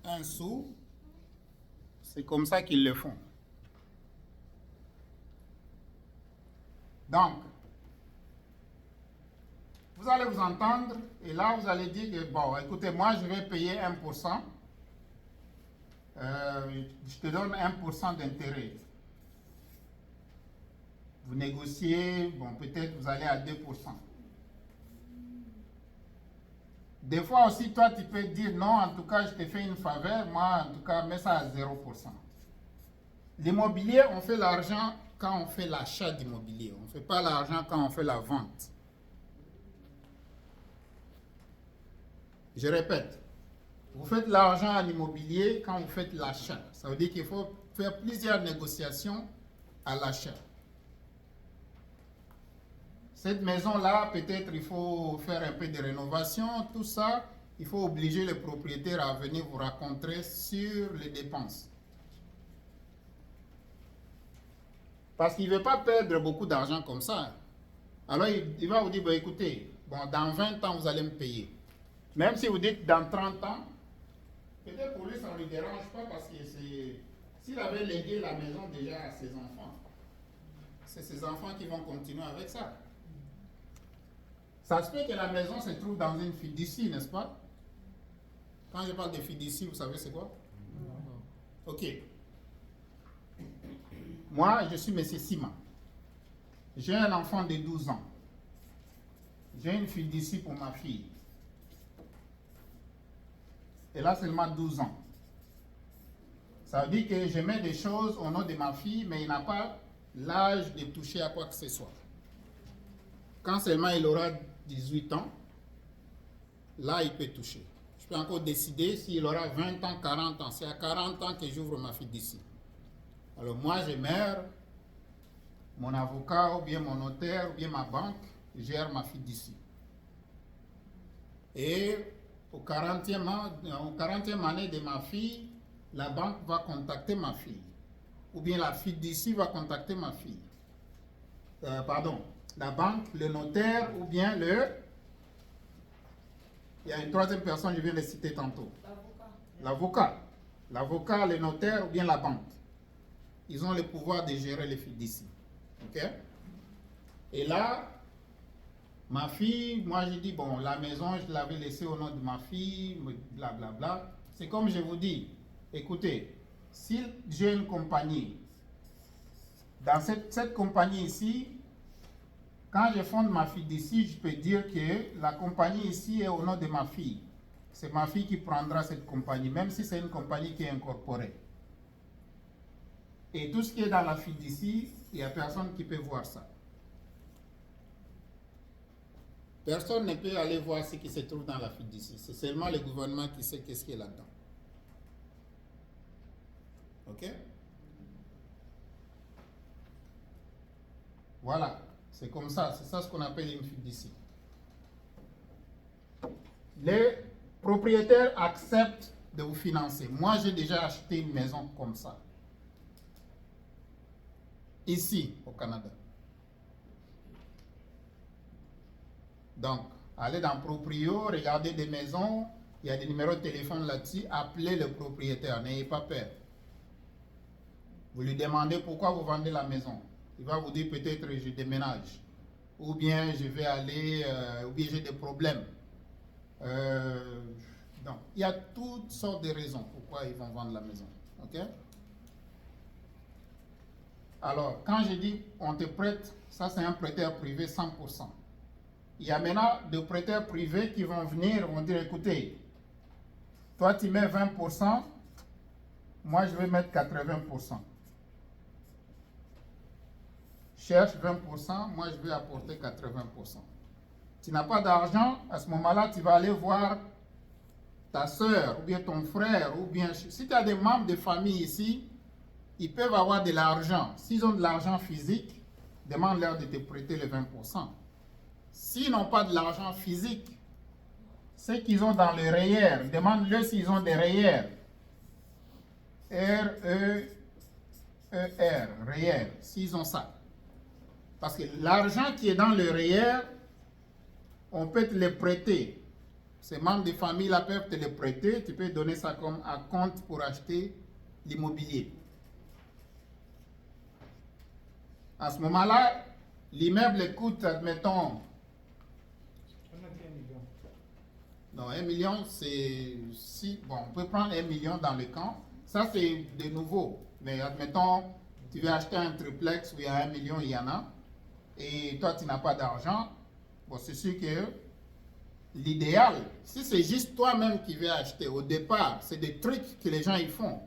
un sou. C'est comme ça qu'ils le font. Donc, vous allez vous entendre et là, vous allez dire que, bon, écoutez, moi, je vais payer 1%. Je te donne 1% d'intérêt. Vous négociez, bon, peut-être vous allez à 2%. Des fois aussi, toi, tu peux dire non, en tout cas, je te fais une faveur, moi, en tout cas, mets ça à 0%. L'immobilier, on fait l'argent quand on fait l'achat d'immobilier. On ne fait pas l'argent quand on fait la vente. Je répète, vous faites l'argent à l'immobilier quand vous faites l'achat. Ça veut dire qu'il faut faire plusieurs négociations à l'achat. Cette maison-là, peut-être il faut faire un peu de rénovation, tout ça. Il faut obliger le propriétaire à venir vous rencontrer sur les dépenses. Parce qu'il ne veut pas perdre beaucoup d'argent comme ça. Alors il va vous dire, bah, écoutez, bon, dans 20 ans, vous allez me payer. Même si vous dites dans 30 ans, peut-être pour lui, ça ne lui dérange pas parce que s'il avait légué la maison déjà à ses enfants, c'est ses enfants qui vont continuer avec ça. Ça se fait que la maison se trouve dans une fiducie, n'est-ce pas? Quand je parle de fiducie, vous savez c'est quoi? Non. Ok. Moi, je suis M. Sima. J'ai un enfant de 12 ans. J'ai une fiducie pour ma fille. Elle a seulement 12 ans. Ça veut dire que je mets des choses au nom de ma fille, mais il n'a pas l'âge de toucher à quoi que ce soit. Quand seulement il aura 18 ans, là, il peut toucher. Je peux encore décider s'il aura 20 ans, 40 ans. C'est à 40 ans que j'ouvre ma fiducie. Alors moi, je mets mon avocat, ou bien mon notaire, ou bien ma banque, gère ma fiducie. Et au 40e année de ma fille, la banque va contacter ma fille. Ou bien la fiducie va contacter ma fille. La banque, le notaire, ou bien il y a une troisième personne, je viens de citer tantôt. L'avocat. L'avocat, le notaire, ou bien la banque. Ils ont le pouvoir de gérer les fiducies. Ok? Et là, ma fille, moi je dis, bon, la maison, je l'avais laissée au nom de ma fille, blablabla. Bla, bla. C'est comme je vous dis, écoutez, si j'ai une compagnie, dans cette compagnie ici, quand je fonde ma fiducie, je peux dire que la compagnie ici est au nom de ma fille. C'est ma fille qui prendra cette compagnie, même si c'est une compagnie qui est incorporée. Et tout ce qui est dans la fiducie, il n'y a personne qui peut voir ça. Personne ne peut aller voir ce qui se trouve dans la fiducie. C'est seulement le gouvernement qui sait qu'est-ce qui est là-dedans. Ok? Voilà. C'est comme ça. C'est ça ce qu'on appelle une fiducie. Les propriétaires acceptent de vous financer. Moi, j'ai déjà acheté une maison comme ça. Ici, au Canada. Donc, allez dans Proprio, regardez des maisons, il y a des numéros de téléphone là-dessus, appelez le propriétaire, n'ayez pas peur. Vous lui demandez pourquoi vous vendez la maison. Il va vous dire peut-être je déménage, ou bien je vais aller, ou bien j'ai des problèmes. Donc, il y a toutes sortes de raisons pourquoi ils vont vendre la maison. Ok? Alors, quand je dis on te prête, ça c'est un prêteur privé 100%. Il y a maintenant des prêteurs privés qui vont venir, vont dire, écoutez, toi tu mets 20%, moi je vais mettre 80%. Cherche 20%, moi je vais apporter 80%. Tu n'as pas d'argent, à ce moment-là, tu vas aller voir ta soeur, ou bien ton frère, ou bien, si tu as des membres de famille ici, ils peuvent avoir de l'argent. S'ils ont de l'argent physique, demande-leur de te prêter les 20%. S'ils n'ont pas de l'argent physique, ce qu'ils ont dans le REER, demande-leur s'ils ont des REER. REER, REER, s'ils ont ça. Parce que l'argent qui est dans le REER, on peut te le prêter. Ces membres de famille là peuvent te le prêter. Tu peux donner ça comme un compte pour acheter l'immobilier. À ce moment-là, l'immeuble coûte, admettons, non, 1 million, c'est... Si, bon, on peut prendre 1 million dans le camp. Ça, c'est de nouveau. Mais admettons, tu veux acheter un triplex où il y a 1 million, il y en a. Et toi, tu n'as pas d'argent. Bon, c'est sûr que l'idéal, si c'est juste toi-même qui veux acheter, au départ, c'est des trucs que les gens ils font.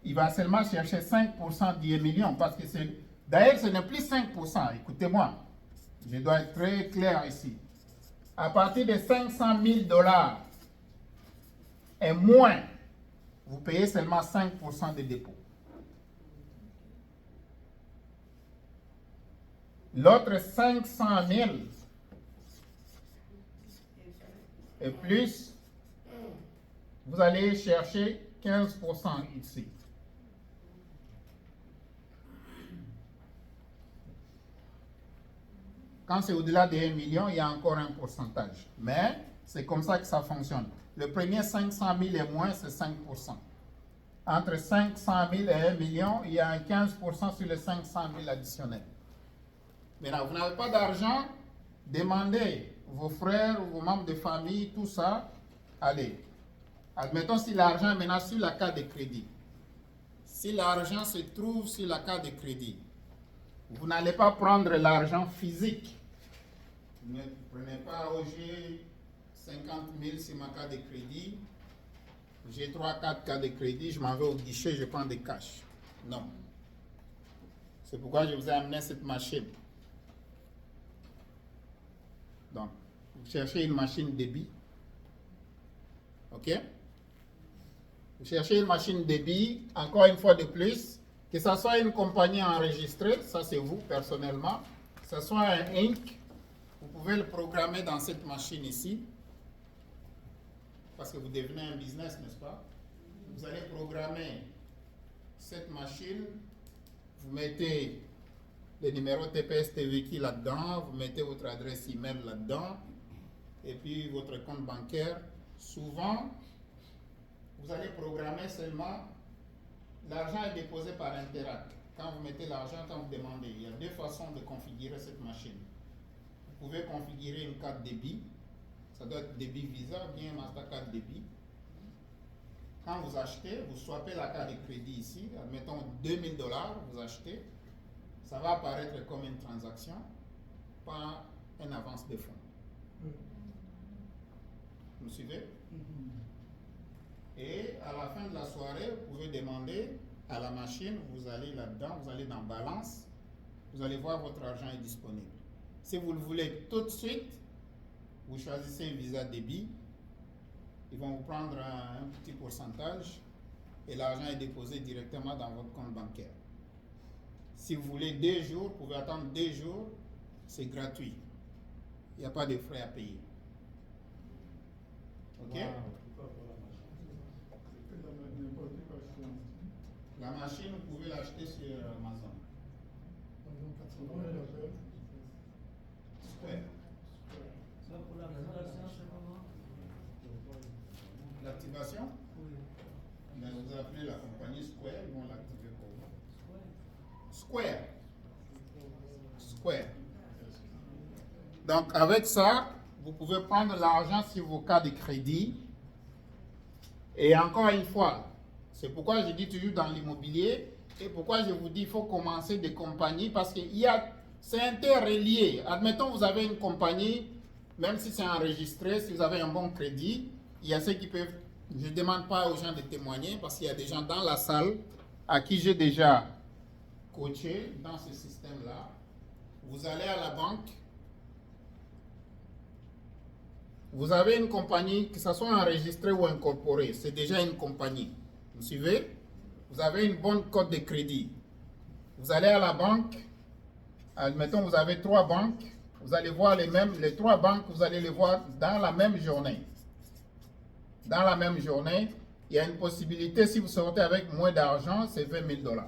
Il va seulement chercher 5% du million. Parce que c'est... D'ailleurs, ce n'est plus 5%. Écoutez-moi. Je dois être très clair ici. À partir de 500 000 $ et moins, vous payez seulement 5% de dépôt. L'autre 500 000 et plus, vous allez chercher 15% ici. Quand c'est au-delà de 1 million, il y a encore un pourcentage. Mais c'est comme ça que ça fonctionne. Le premier 500 000 et moins, c'est 5%. Entre 500 000 et 1 million, il y a un 15% sur les 500 000 additionnels. Maintenant, vous n'avez pas d'argent, demandez vos frères ou vos membres de famille, tout ça. Allez. Admettons si l'argent est maintenant sur la carte de crédit. Si l'argent se trouve sur la carte de crédit, vous n'allez pas prendre l'argent physique. Ne prenez pas, oh, j'ai 50 000 sur ma carte de crédit. J'ai 3-4 cartes de crédit, je m'en vais au guichet, je prends des cash. Non. C'est pourquoi je vous ai amené cette machine. Donc, vous cherchez une machine débit. OK? Vous cherchez une machine débit, encore une fois de plus, que ce soit une compagnie enregistrée, ça c'est vous personnellement, que ce soit un Inc., vous pouvez le programmer dans cette machine ici, parce que vous devenez un business, n'est-ce pas? Vous allez programmer cette machine, vous mettez le numéro TPS TVQ là-dedans, vous mettez votre adresse email là-dedans, et puis votre compte bancaire. Souvent, vous allez programmer seulement, l'argent est déposé par Interac. Quand vous mettez l'argent, quand vous demandez, il y a deux façons de configurer cette machine. Vous pouvez configurer une carte débit, ça doit être débit Visa, bien Mastercard débit. Quand vous achetez, vous swappez la carte de crédit ici, admettons 2000 $, vous achetez, ça va apparaître comme une transaction, pas une avance de fonds. Vous suivez? Et à la fin de la soirée, vous pouvez demander à la machine, vous allez là-dedans, vous allez dans balance, vous allez voir votre argent est disponible. Si vous le voulez tout de suite, vous choisissez un visa débit, ils vont vous prendre un petit pourcentage et l'argent est déposé directement dans votre compte bancaire. Si vous voulez 2 jours, vous pouvez attendre 2 jours, c'est gratuit. Il n'y a pas de frais à payer. OK? La machine, vous pouvez l'acheter sur Amazon. Square. L'activation? Mais vous appelez la compagnie Square, ils vont l'activer pour vous. Square. Square. Donc avec ça, vous pouvez prendre l'argent sur vos cartes de crédit. Et encore une fois, c'est pourquoi je dis toujours dans l'immobilier, et pourquoi je vous dis qu'il faut commencer des compagnies, parce que c'est interrelié. Admettons, vous avez une compagnie, même si c'est enregistré, si vous avez un bon crédit, il y a ceux qui peuvent, je ne demande pas aux gens de témoigner, parce qu'il y a des gens dans la salle à qui j'ai déjà coaché dans ce système-là. Vous allez à la banque, vous avez une compagnie, que ce soit enregistrée ou incorporée, c'est déjà une compagnie. Vous suivez? Vous avez une bonne cote de crédit. Vous allez à la banque, admettons vous avez 3 banques, vous allez voir les 3 banques, vous allez les voir dans la même journée. Dans la même journée, il y a une possibilité, si vous sortez avec moins d'argent, c'est 20 000 $.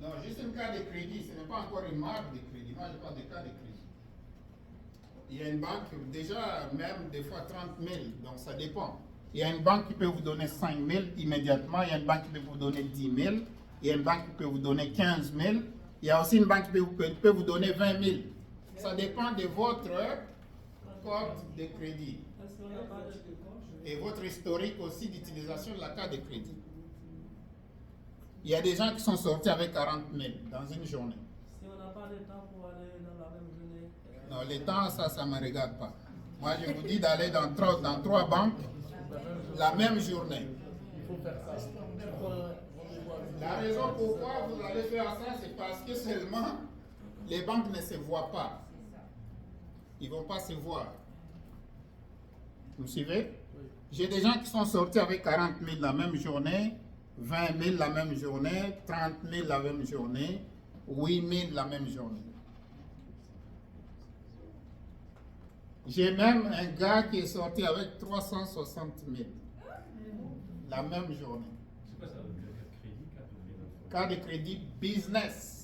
Non, juste un cas de crédit, ce n'est pas encore une marque de crédit. Moi, je parle de cas de crédit. Il y a une banque, déjà, même des fois 30 000, donc ça dépend. Il y a une banque qui peut vous donner 5 000 immédiatement, il y a une banque qui peut vous donner 10 000, il y a une banque qui peut vous donner 15 000, il y a aussi une banque qui peut vous donner 20 000. Ça dépend de votre code de crédit et votre historique aussi d'utilisation de la carte de crédit. Il y a des gens qui sont sortis avec 40 000 dans une journée. Si on n'a pas de temps pour aller dans la même journée. Non, le temps, ça ne me regarde pas. Moi, je vous dis d'aller dans trois banques la même journée. Il faut faire ça. La raison pourquoi vous allez faire ça, c'est parce que seulement les banques ne se voient pas. Ils ne vont pas se voir. Vous suivez? J'ai des gens qui sont sortis avec 40 000 la même journée, 20 000 la même journée, 30 000 la même journée, 8 000 la même journée. J'ai même un gars qui est sorti avec 360 000 la même journée. C'est quoi ça, crédit, Carte de crédit business.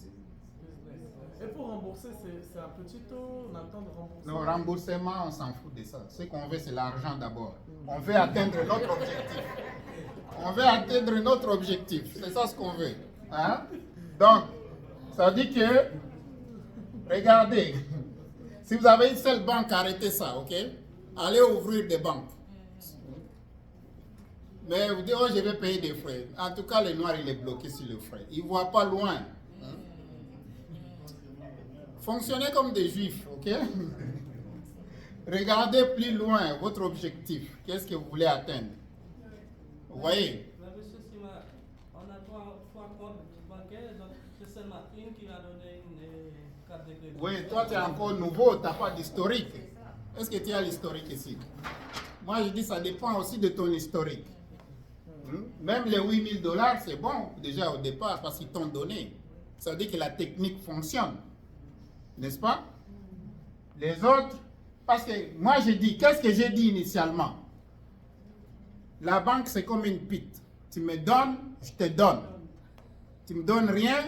Et pour rembourser, c'est un petit taux, on a le temps de rembourser. Le remboursement, on s'en fout de ça. Ce qu'on veut, c'est l'argent d'abord. On veut atteindre notre objectif. On veut atteindre notre objectif. C'est ça ce qu'on veut. Hein? Donc, ça dit que, regardez, si vous avez une seule banque, arrêtez ça, ok? Allez ouvrir des banques. Mais vous dites, oh, je vais payer des frais. En tout cas, le noir, il est bloqué sur le frais. Il ne voit pas loin. Hein? Fonctionnez comme des juifs, ok? Regardez plus loin votre objectif. Qu'est-ce que vous voulez atteindre? Vous voyez? Mais monsieur Sima, on a trois comptes bancaires, donc c'est seulement une qui a donné une carte de crédit. Oui, toi tu es encore nouveau, tu n'as pas d'historique. Est-ce que tu as l'historique ici? Moi je dis ça dépend aussi de ton historique. Même les 8 000 $, c'est bon déjà au départ parce qu'ils t'ont donné. Ça veut dire que la technique fonctionne. N'est-ce pas? Les autres, parce que moi j'ai dit, qu'est-ce que j'ai dit initialement? La banque c'est comme une pite. Tu me donnes, je te donne. Tu me donnes rien,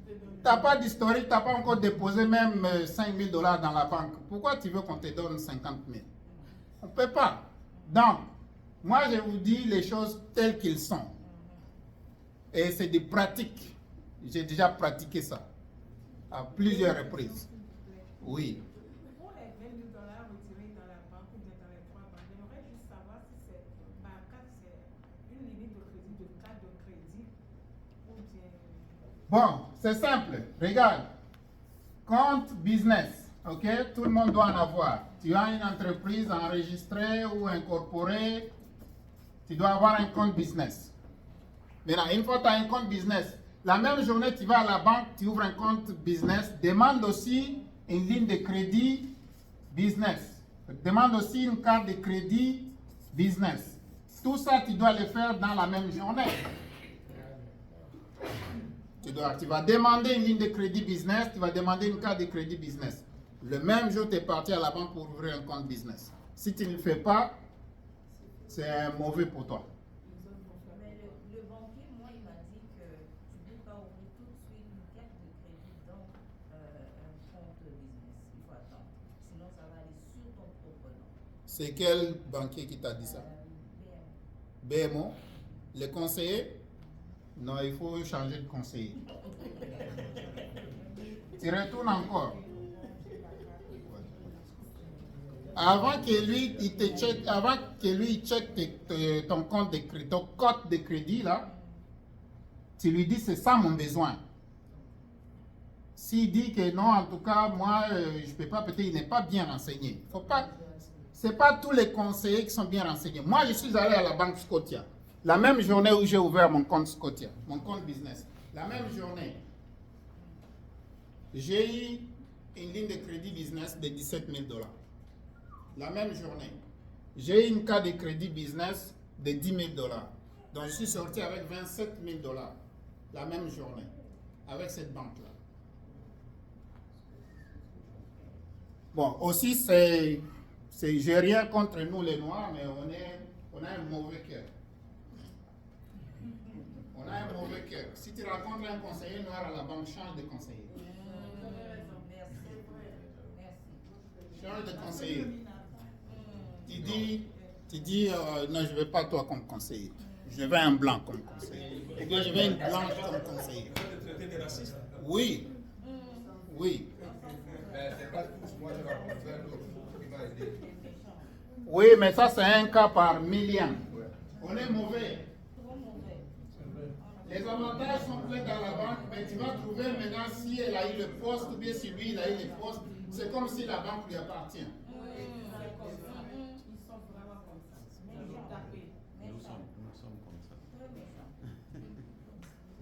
tu n'as pas d'historique, tu n'as pas encore déposé même 5 000 $ dans la banque. Pourquoi tu veux qu'on te donne 50 000? On ne peut pas. Donc, moi je vous dis les choses telles qu'elles sont. Et c'est des pratiques. J'ai déjà pratiqué ça à plusieurs reprises. Oui. Pour les 20 000 $ retirés dans la banque ou bien dans les trois banques, j'aimerais juste savoir si c'est par carte, c'est une limite de crédit, de carte de crédit ou bien. Bon, c'est simple. Regarde. Compte business. Ok? Tout le monde doit en avoir. Tu as une entreprise enregistrée ou incorporée, tu dois avoir un compte business. Maintenant, une fois que tu as un compte business, la même journée, tu vas à la banque, tu ouvres un compte business, demande aussi une ligne de crédit business. Demande aussi une carte de crédit business. Tout ça, tu dois le faire dans la même journée. Tu vas demander une ligne de crédit business, tu vas demander une carte de crédit business. Le même jour, tu es parti à la banque pour ouvrir un compte business. Si tu ne le fais pas, c'est mauvais pour toi. Mais le banquier, moi, il m'a dit que tu ne peux pas ouvrir tout de suite une carte de crédit dans un compte business. Il faut attendre. Sinon, ça va aller sur ton propre nom. C'est quel banquier qui t'a dit ça? BMO. BMO? Le conseiller? Non, il faut changer de conseiller. Tu retournes encore. Avant que lui, il te check, avant que lui il check ton compte de crédit, ton code de crédit là, tu lui dis c'est ça mon besoin. S'il dit que non, en tout cas, moi, je ne peux pas, peut-être il n'est pas bien renseigné. Faut pas, c'est pas tous les conseillers qui sont bien renseignés. Moi, je suis allé à la banque Scotia. La même journée où j'ai ouvert mon compte Scotia, mon compte business. La même journée, j'ai eu une ligne de crédit business de 17 000 $. La même journée, j'ai eu une carte de crédit business de 10 000 $. Donc, je suis sorti avec 27 000 $. La même journée, avec cette banque-là. Bon, aussi, j'ai rien contre nous les Noirs, mais on a un mauvais cœur. On a a un mauvais cœur. Si tu rencontres un conseiller noir à la banque, change de conseiller. Change de conseiller. Tu dis non, je ne veux pas toi comme conseiller. Je veux un blanc comme conseiller. Ou bien je veux une blanche comme conseiller. Oui. Oui. Oui, mais ça c'est un cas par million. On est mauvais. Les avantages sont pleins dans la banque, mais tu vas trouver maintenant si elle a eu le poste ou bien si lui il a eu le poste, c'est comme si la banque lui appartient. Ils sont vraiment comme ça. Ils ont tapé. Nous sommes comme ça.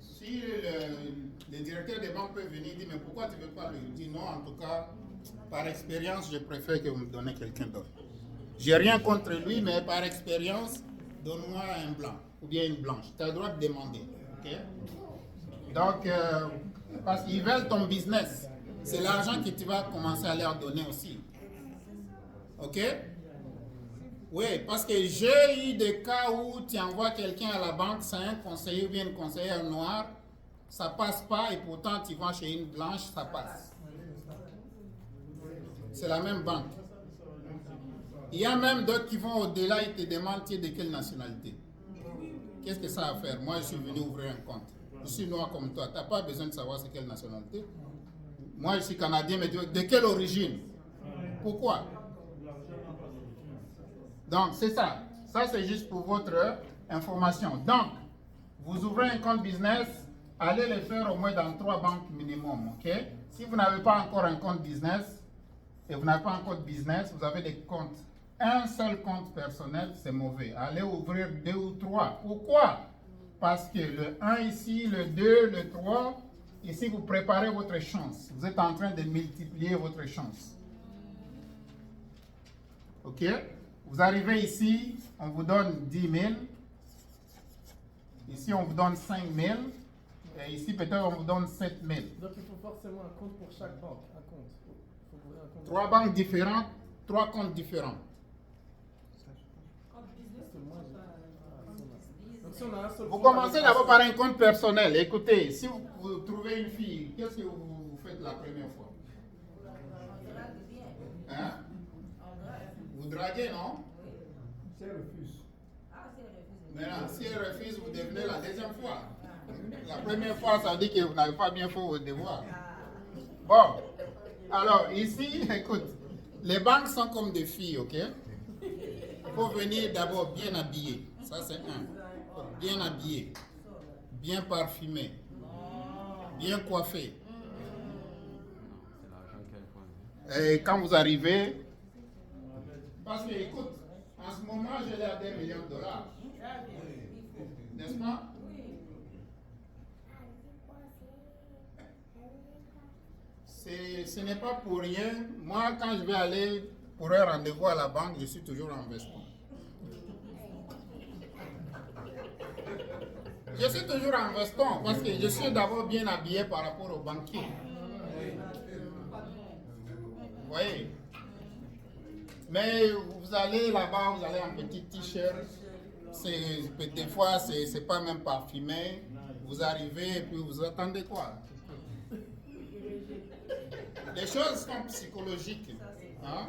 Si le directeur des banques peut venir dire mais pourquoi tu ne veux pas lui dire non, en tout cas, par expérience, je préfère que vous me donnez quelqu'un d'autre. J'ai rien contre lui, mais par expérience, donne-moi un blanc ou bien une blanche. Tu as le droit de demander. Okay? Donc, parce qu'ils veulent ton business. C'est l'argent que tu vas commencer à leur donner aussi. Ok? Oui, parce que j'ai eu des cas où tu envoies quelqu'un à la banque, c'est un conseiller ou bien une conseillère noire, ça passe pas et pourtant tu vas chez une blanche, ça passe. C'est la même banque. Il y a même d'autres qui vont au-delà et te demandent de quelle nationalité. Qu'est-ce que ça a à faire? Moi, je suis venu ouvrir un compte. Je suis noir comme toi. Tu n'as pas besoin de savoir c'est quelle nationalité. Moi, je suis canadien, mais de quelle origine? Pourquoi? Donc, c'est ça. Ça, c'est juste pour votre information. Donc, vous ouvrez un compte business, allez le faire au moins dans 3 banques minimum. Ok? Si vous n'avez pas encore un compte business, et vous n'avez pas un compte business, vous avez des comptes. Un seul compte personnel, c'est mauvais. Allez ouvrir 2 ou 3. Pourquoi? Parce que le 1 ici, le 2, le 3, ici vous préparez votre chance. Vous êtes en train de multiplier votre chance. Ok? Vous arrivez ici, on vous donne 10 000. Ici, on vous donne 5 000. Et ici, peut-être, on vous donne 7 000. Donc il faut forcément un compte pour chaque banque. Un compte. Il faut ouvrir un compte. 3 banques différentes, 3 comptes différents. Donc si on a un seul Vous compte commencez avec d'abord un par un compte personnel. Écoutez, si vous trouvez une fille, qu'est-ce que vous faites la première fois? Hein? Vous draguez, non? Si elle refuse. Maintenant, si elle refuse, vous devenez la deuxième fois. La première fois, ça dit que vous n'avez pas bien fait vos devoirs. Bon, alors ici, écoute, les banques sont comme des filles, ok? Il faut venir d'abord bien habillé. Ça, c'est un. Bien habillé, bien parfumé, bien coiffé. Et quand vous arrivez, parce que écoute, en ce moment, je l'ai à des millions de dollars. N'est-ce pas? Ce n'est pas pour rien. Moi, quand je vais aller pour un rendez-vous à la banque, je suis toujours en veston. Je suis toujours en veston parce que je suis d'abord bien habillé par rapport au banquier. Vous voyez? Mais vous allez là-bas, vous allez en petit t-shirt. Des fois, c'est pas même parfumé. Vous arrivez et puis vous attendez quoi? Les choses sont psychologiques. Hein?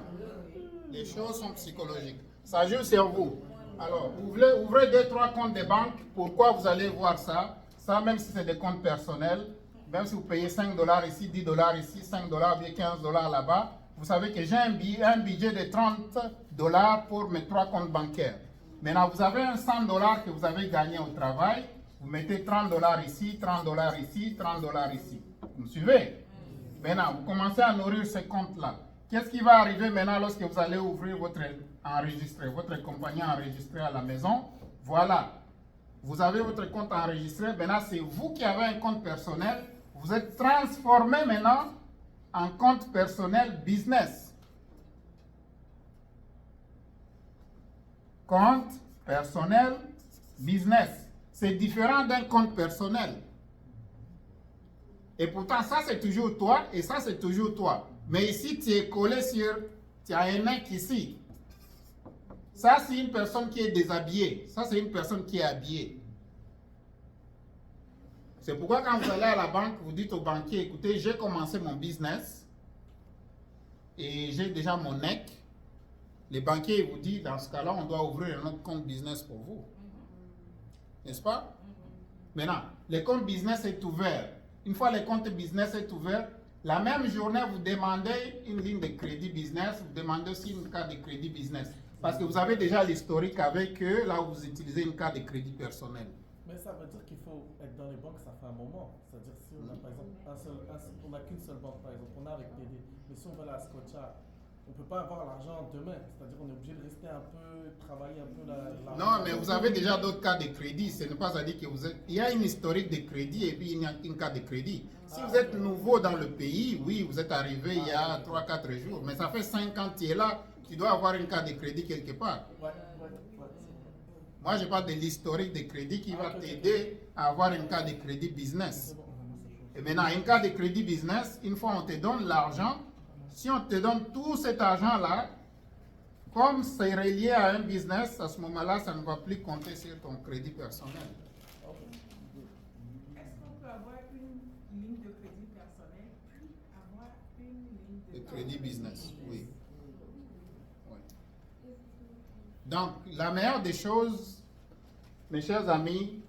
Les choses sont psychologiques. Ça joue sur vous. Alors, ouvrez 2-3 comptes de banque. Pourquoi vous allez voir ça? Ça, même si c'est des comptes personnels, même si vous payez $5 ici, $10 ici, $5, bien $15 là-bas, vous savez que j'ai un budget de $30 pour mes 3 comptes bancaires. Maintenant, vous avez un $100 que vous avez gagné au travail. Vous mettez $30 ici, $30 ici, $30 ici. Vous me suivez? Maintenant, vous commencez à nourrir ce compte-là. Qu'est-ce qui va arriver maintenant lorsque vous allez ouvrir votre compagnie enregistrée à la maison? Voilà. Vous avez votre compte enregistré. Maintenant, c'est vous qui avez un compte personnel. Vous êtes transformé maintenant en compte personnel business. Compte personnel business. C'est différent d'un compte personnel. Et pourtant, ça c'est toujours toi et ça c'est toujours toi. Mais ici, tu es collé sur, tu as un mec ici. Ça, c'est une personne qui est déshabillée. Ça, c'est une personne qui est habillée. C'est pourquoi quand vous allez à la banque, vous dites au banquier, écoutez, j'ai commencé mon business et j'ai déjà mon NEC. Les banquiers vous disent, dans ce cas-là, on doit ouvrir un autre compte business pour vous. N'est-ce pas? Maintenant, le compte business est ouvert. Une fois le compte business est ouvert, la même journée, vous demandez une ligne de crédit business, vous demandez aussi une carte de crédit business. Parce que vous avez déjà l'historique avec eux, là où vous utilisez une carte de crédit personnel. Mais ça veut dire qu'il faut être dans les banques, ça fait un moment. C'est-à-dire si on a par exemple on n'a qu'une seule banque, par exemple, on a avec TD. Mais si on va aller à Scotia, on ne peut pas avoir l'argent demain. C'est-à-dire qu'on est obligé de rester un peu, travailler un peu la Non, mais vous avez déjà d'autres cartes de crédit. Ce n'est pas à dire que vous êtes... Il y a une historique de crédit et puis il y a une carte de crédit. Si vous êtes nouveau dans le pays, oui, vous êtes arrivé il y a 3-4 jours. Mais ça fait 5 ans que tu es là, tu dois avoir une carte de crédit quelque part. Moi, je parle de l'historique de crédit qui va t'aider à avoir une carte de crédit business. Et maintenant, une carte de crédit business, une fois on te donne l'argent, si on te donne tout cet argent-là, comme c'est relié à un business, à ce moment-là, ça ne va plus compter sur ton crédit personnel. Est-ce qu'on peut avoir une ligne de crédit personnel, puis avoir une ligne de crédit business, oui. Donc, la meilleure des choses, mes chers amis,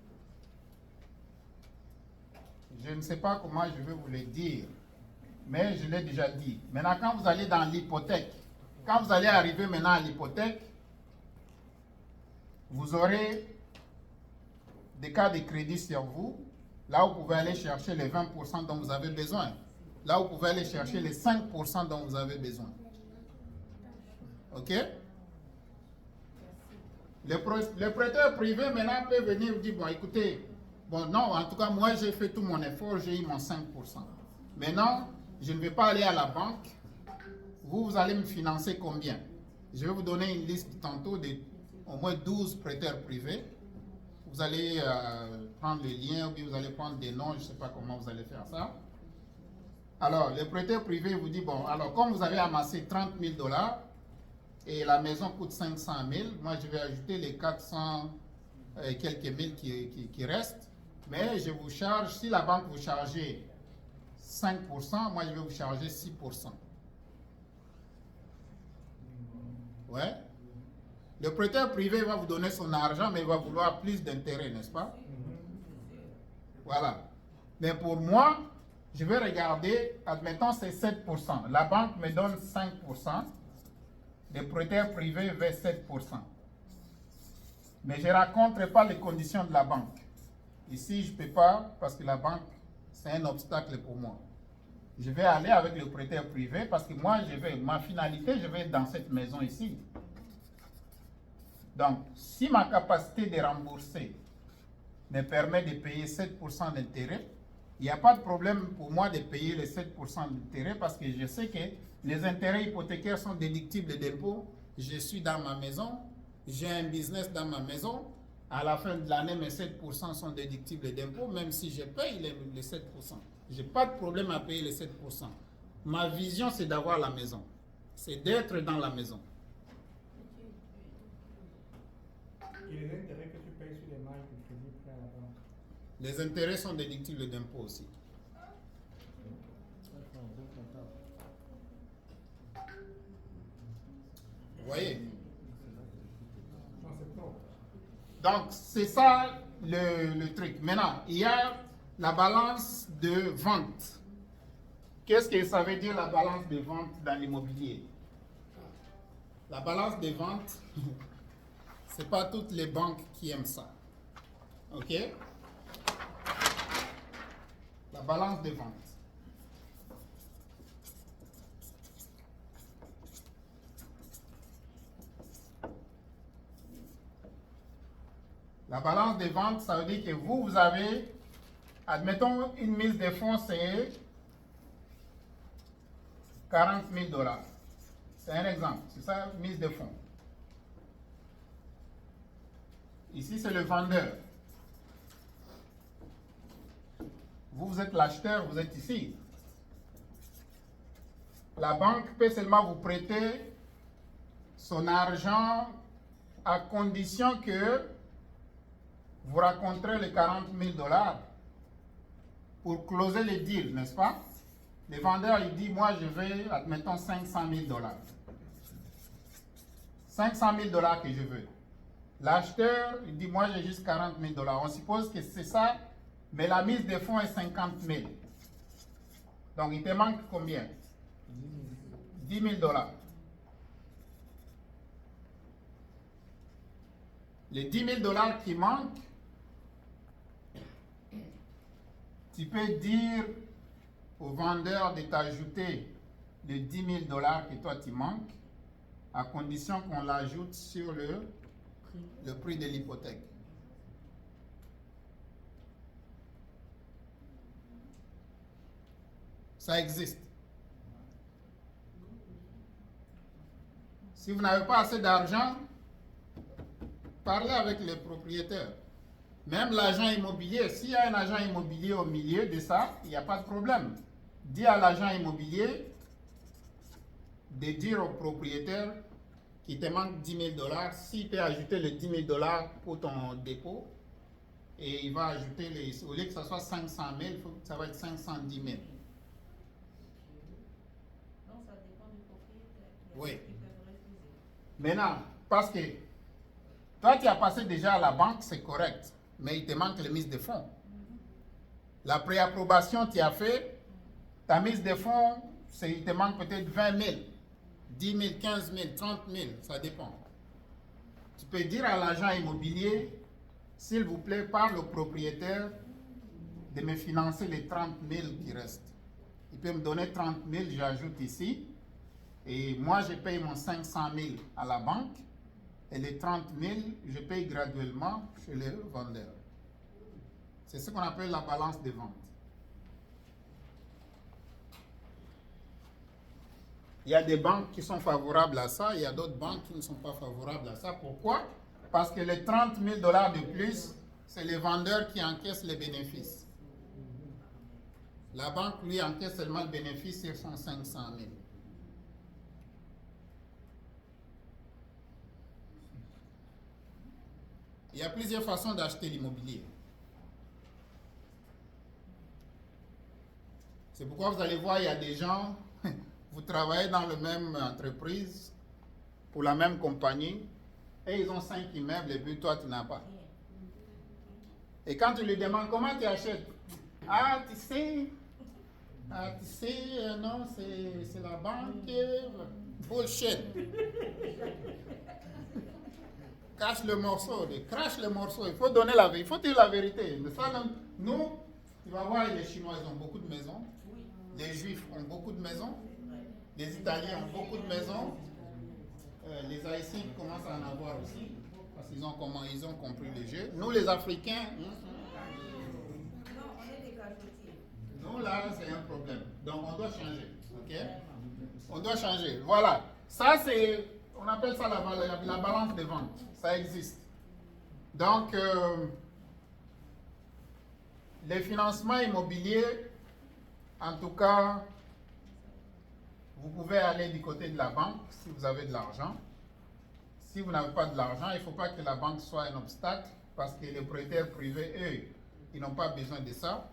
je ne sais pas comment je vais vous le dire, mais je l'ai déjà dit. Maintenant, quand vous allez dans l'hypothèque, quand vous allez arriver maintenant à l'hypothèque, vous aurez des cas de crédit sur vous. Là, vous pouvez aller chercher les 20% dont vous avez besoin. Là, vous pouvez aller chercher les 5% dont vous avez besoin. OK? Le prêteur privé maintenant peut venir vous dire, bon, écoutez, bon, non, en tout cas, moi, j'ai fait tout mon effort, j'ai eu mon 5%. Maintenant, je ne vais pas aller à la banque. Vous allez me financer combien? Je vais vous donner une liste tantôt de au moins 12 prêteurs privés. Vous allez prendre les liens ou bien vous allez prendre des noms, je ne sais pas comment vous allez faire ça. Alors, le prêteur privé vous dit, bon, alors comme vous avez amassé 30 000 $ et la maison coûte 500 000, moi je vais ajouter les 400 et quelques mille qui restent, mais je vous charge, si la banque vous chargez 5%, moi je vais vous charger 6%. Ouais. Le prêteur privé va vous donner son argent, mais il va vouloir plus d'intérêt, n'est-ce pas? Voilà. Mais pour moi, je vais regarder, admettons c'est 7%. La banque me donne 5%. Le prêteur privé veut 7%. Mais je ne raconte pas les conditions de la banque. Ici, je ne peux pas, parce que la banque, c'est un obstacle pour moi. Je vais aller avec le prêteur privé, parce que moi, ma finalité, je vais être dans cette maison ici. Donc, si ma capacité de rembourser me permet de payer 7% d'intérêt, il n'y a pas de problème pour moi de payer les 7% d'intérêt parce que je sais que les intérêts hypothécaires sont déductibles d'impôts. Je suis dans ma maison, j'ai un business dans ma maison. À la fin de l'année, mes 7% sont déductibles d'impôts, même si je paye les 7%. Je n'ai pas de problème à payer les 7%. Ma vision, c'est d'avoir la maison. C'est d'être dans la maison. Et les intérêts que tu payes sur les marges de crédit prêt à la banque? Les intérêts sont déductibles d'impôts aussi. Vous voyez? Non, c'est propre. Donc, c'est ça le truc. Maintenant, il y a la balance de vente. Qu'est-ce que ça veut dire la balance de vente dans l'immobilier? La balance de vente, ce n'est pas toutes les banques qui aiment ça. OK? La balance de vente. La balance de vente, ça veut dire que vous avez, admettons, une mise de fonds, c'est 40 000 $. C'est un exemple, c'est ça, mise de fonds. Ici, c'est le vendeur. Vous êtes l'acheteur, vous êtes ici. La banque peut seulement vous prêter son argent à condition que vous rencontrez les 40 000 $. pour closer les deals, n'est-ce pas? Le vendeur, il dit, moi, je veux, admettons, 500 000 dollars. 500 000 dollars que je veux. L'acheteur, il dit, moi, j'ai juste 40 000 dollars. On suppose que c'est ça, mais la mise de fonds est 50 000. Donc, il te manque combien? 10 000 dollars. Les 10 000 dollars qui manquent, tu peux dire au vendeur de t'ajouter les 10 000 dollars que toi tu manques, à condition qu'on l'ajoute sur le prix de l'hypothèque. Ça existe. Si vous n'avez pas assez d'argent, parlez avec le propriétaire. Même l'agent immobilier, s'il y a un agent immobilier au milieu de ça, il n'y a pas de problème. Dis à l'agent immobilier de dire au propriétaire qu'il te manque 10 000 dollars, s'il peut ajouter les 10 000 dollars pour ton dépôt, et il va ajouter les, au lieu que ce soit 500 000, ça va être 510 000. Non, ça dépend du propriétaire. Oui. Qui peuvent refuser. Maintenant, parce que toi, tu as passé déjà à la banque, c'est correct, mais il te manque les mises de fonds. La préapprobation, tu as fait, ta mise de fonds, il te manque peut-être 20 000, 10 000, 15 000, 30 000, ça dépend. Tu peux dire à l'agent immobilier, s'il vous plaît, parle au propriétaire de me financer les 30 000 qui restent. Il peut me donner 30 000, j'ajoute ici, et moi, je paye mon 500 000 à la banque, et les 30 000, je paye graduellement chez le vendeur. C'est ce qu'on appelle la balance des ventes. Il y a des banques qui sont favorables à ça, il y a d'autres banques qui ne sont pas favorables à ça. Pourquoi? Parce que les 30 000 dollars de plus, c'est le vendeur qui encaisse les bénéfices. La banque, lui, encaisse seulement le bénéfice sur son 500 000. Il y a plusieurs façons d'acheter l'immobilier. C'est pourquoi vous allez voir, il y a des gens, vous travaillez dans la même entreprise, pour la même compagnie, et ils ont 5 immeubles, et puis toi, tu n'as pas. Et quand tu lui demandes comment tu achètes, ah, tu sais, non, c'est la banque, bullshit. Cache le morceau, crache le morceau. Il faut donner la vérité, il faut dire la vérité. Mais ça, nous, tu vas voir, les Chinois, ils ont beaucoup de maisons. Les Juifs ont beaucoup de maisons. Les Italiens ont beaucoup de maisons. Les Haïtiens commencent à en avoir aussi. Parce qu'ils ont compris le jeu. Nous, les Africains, Non, on est des cachotiers. nous, là, c'est un problème. Donc, on doit changer. OK? On doit changer. Voilà. Ça, c'est, on appelle ça la balance des ventes. Ça existe. Donc, les financements immobiliers, en tout cas, vous pouvez aller du côté de la banque si vous avez de l'argent. Si vous n'avez pas de l'argent, il ne faut pas que la banque soit un obstacle parce que les prêteurs privés, eux, ils n'ont pas besoin de ça.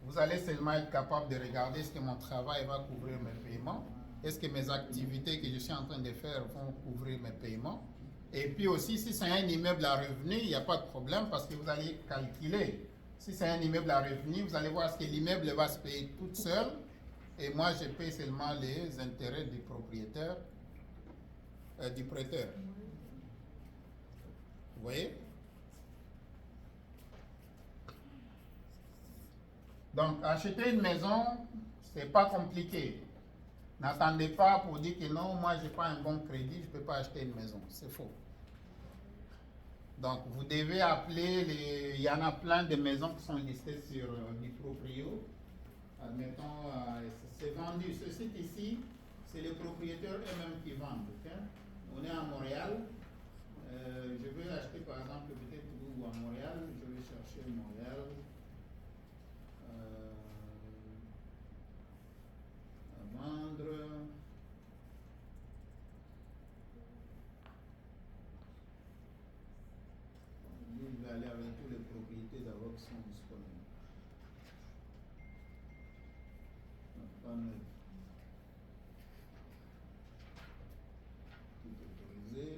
Vous allez seulement être capable de regarder est-ce que mon travail va couvrir mes paiements, est-ce que mes activités que je suis en train de faire vont couvrir mes paiements. Et puis aussi, si c'est un immeuble à revenu, il n'y a pas de problème parce que vous allez calculer. Si c'est un immeuble à revenu, vous allez voir ce que l'immeuble va se payer toute seule. Et moi, je paye seulement les intérêts du propriétaire, du prêteur. Vous voyez? Donc, acheter une maison, c'est pas compliqué. N'attendez pas pour dire que non, moi, je n'ai pas un bon crédit, je ne peux pas acheter une maison. C'est faux. Donc, vous devez appeler, il y en a plein de maisons qui sont listées sur du proprio. Admettons, c'est vendu. Ce site ici, c'est les propriétaires eux-mêmes qui vendent. Okay? On est à Montréal. Je veux acheter par exemple peut-être ou à Montréal. Je vais chercher Montréal. À vendre. Je vais aller avec tous les propriétés d'abord qui sont disponibles. 39. Tout autorisé.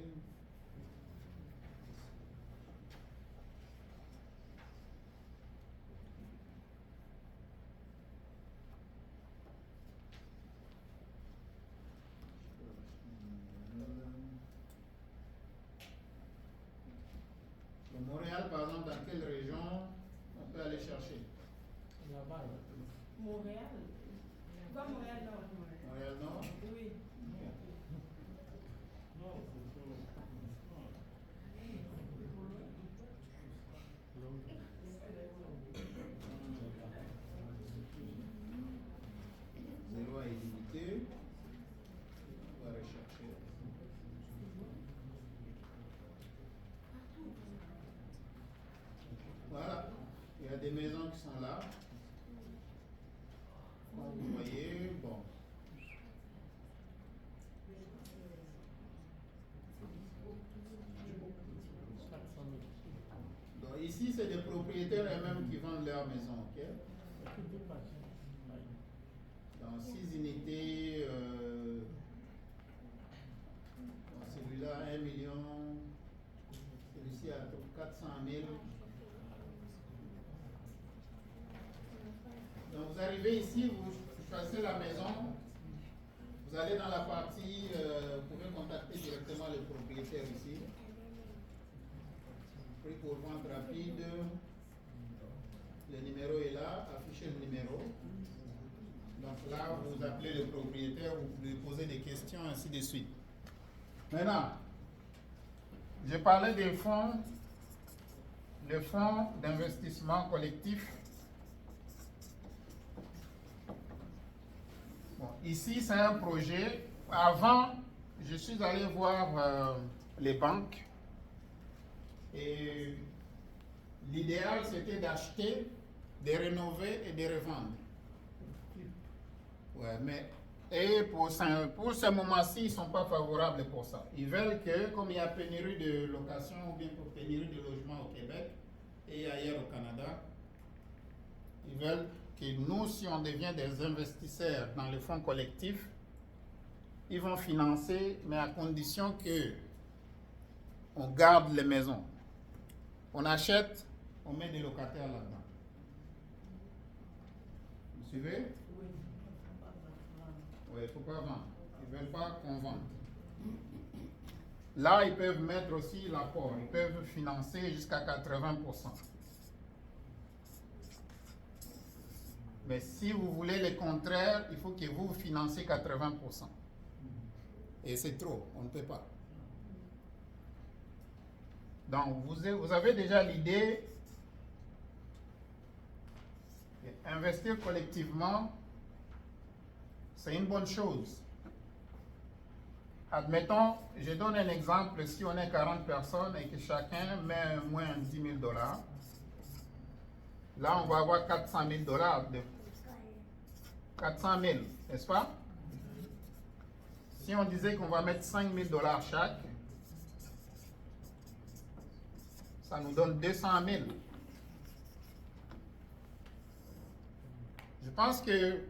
Le Montréal, par exemple, dans quelle région on peut aller chercher? Là-bas, Montréal. Quoi, Montréal Nord? Montréal Nord? Oui. Non, c'est trop. Zéro est limité. On va rechercher. Voilà. Il y a des maisons qui sont là. Comme vous voyez, bon. Donc ici, c'est des propriétaires eux-mêmes qui vendent leur maison, ok? Dans 6 unités, bon, celui-là 1 million, celui-ci à 400 000. Donc vous arrivez ici, vous choisissez la maison, vous allez dans la partie, vous pouvez contacter directement le propriétaire ici. Prix pour vente rapide, le numéro est là, affichez le numéro. Donc là, vous appelez le propriétaire, vous pouvez poser des questions, ainsi de suite. Maintenant, j'ai parlé des fonds, le fonds d'investissement collectif. Bon, ici, c'est un projet. Avant, je suis allé voir les banques et l'idéal, c'était d'acheter, de rénover et de revendre. Ouais, mais et pour ce moment-ci, ils ne sont pas favorables pour ça. Ils veulent que, comme il y a pénurie de location ou bien pour pénurie de logement au Québec et ailleurs au Canada, ils veulent que nous, si on devient des investisseurs dans les fonds collectifs, ils vont financer, mais à condition que on garde les maisons. On achète, on met des locataires là-dedans. Vous suivez? Oui, il ne faut pas vendre. Ils ne veulent pas qu'on vende. Là, ils peuvent mettre aussi l'apport. Ils peuvent financer jusqu'à 80%. Mais si vous voulez le contraire, il faut que vous financez 80%. Et c'est trop, on ne peut pas. Donc, vous avez déjà l'idée d'investir collectivement. C'est une bonne chose. Admettons, je donne un exemple, si on est 40 personnes et que chacun met au moins 10 000 $, là on va avoir 400 000 $. 400 000, n'est-ce pas? Si on disait qu'on va mettre 5 000 $ chaque, ça nous donne 200 000. Je pense que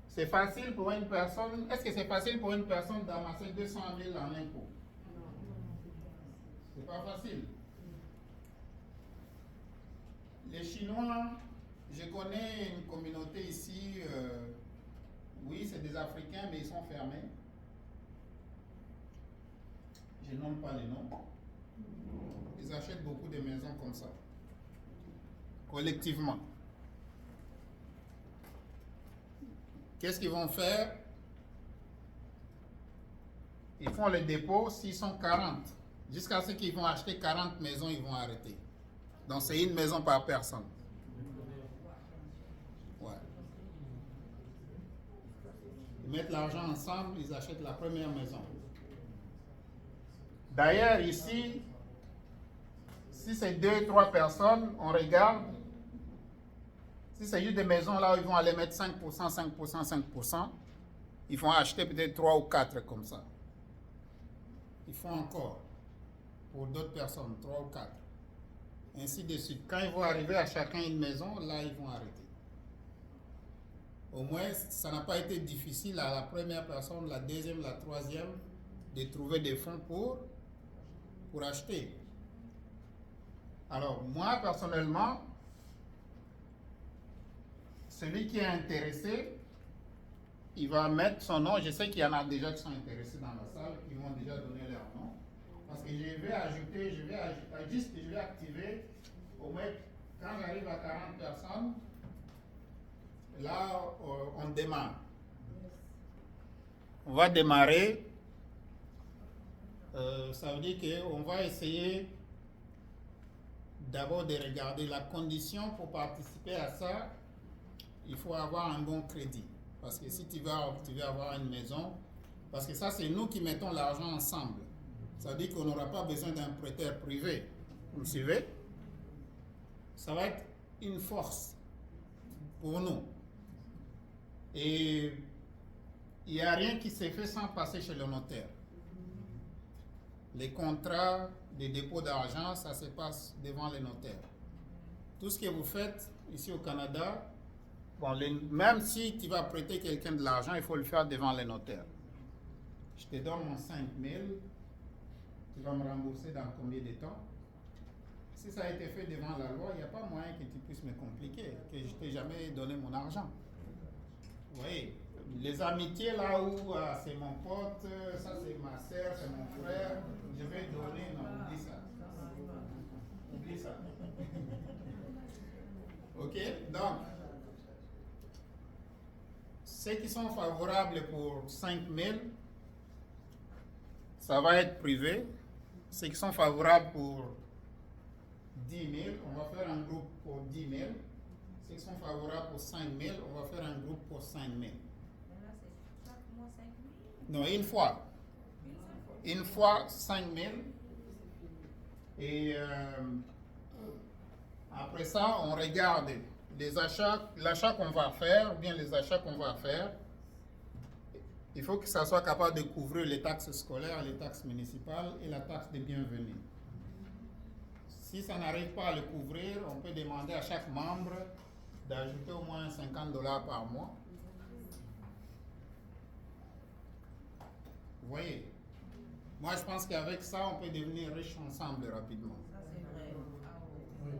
c'est facile pour une personne. Est-ce que c'est facile pour une personne d'amasser 200 000 en un coup? C'est pas facile. Les Chinois, je connais une communauté ici, oui, c'est des Africains, mais ils sont fermés. Je nomme pas les noms. Ils achètent beaucoup de maisons comme ça, collectivement. Qu'est-ce qu'ils vont faire? Ils font le dépôt, s'ils sont 40. Jusqu'à ce qu'ils vont acheter 40 maisons, ils vont arrêter. Donc c'est une maison par personne. Ouais. Ils mettent l'argent ensemble, ils achètent la première maison. D'ailleurs, ici, si c'est 2-3 personnes, on regarde. Si c'est juste des maisons là où ils vont aller mettre 5%, 5%, 5%, ils vont acheter peut-être 3 ou 4 comme ça. Ils font encore pour d'autres personnes, 3 ou 4. Ainsi de suite. Quand ils vont arriver à chacun une maison, là ils vont arrêter. Au moins, ça n'a pas été difficile à la première personne, la deuxième, la troisième, de trouver des fonds pour acheter. Alors, moi, personnellement, celui qui est intéressé, il va mettre son nom. Je sais qu'il y en a déjà qui sont intéressés dans la salle, qui m'ont déjà donné leur nom. Parce que je vais activer, au moins, quand j'arrive à 40 personnes, là, on démarre. On va démarrer. Ça veut dire qu'on va essayer d'abord de regarder la condition pour participer à ça. Il faut avoir un bon crédit. Parce que si tu veux avoir une maison, parce que ça, c'est nous qui mettons l'argent ensemble. Ça veut dire qu'on n'aura pas besoin d'un prêteur privé. Vous me suivez? Ça va être une force pour nous. Et il n'y a rien qui s'est fait sans passer chez le notaire. Les contrats de dépôt d'argent, ça se passe devant les notaires. Tout ce que vous faites ici au Canada, même si tu vas prêter quelqu'un de l'argent, il faut le faire devant les notaires. Je te donne mon 5 000, tu vas me rembourser dans combien de temps? Si ça a été fait devant la loi, il n'y a pas moyen que tu puisses me compliquer, que je ne t'ai jamais donné mon argent. Vous voyez, les amitiés là où c'est mon pote, ça c'est ma soeur, c'est mon frère, je vais donner, non, oublie ça. Oublie ça. Ok, donc, ceux qui sont favorables pour 5 000, ça va être privé. Ceux qui sont favorables pour 10 000, on va faire un groupe pour 10 000. Ceux qui sont favorables pour 5 000, on va faire un groupe pour 5 000. Mais là, c'est chaque mois 5 000. Non, une fois. Une fois 5 000. Et après ça, on regarde les achats, l'achat qu'on va faire, ou bien les achats qu'on va faire. Il faut que ça soit capable de couvrir les taxes scolaires, les taxes municipales et la taxe de bienvenue. Si ça n'arrive pas à le couvrir, on peut demander à chaque membre d'ajouter au moins $50 par mois. Vous voyez? Moi, je pense qu'avec ça, on peut devenir riche ensemble rapidement. Ça, c'est vrai. Ah, oui.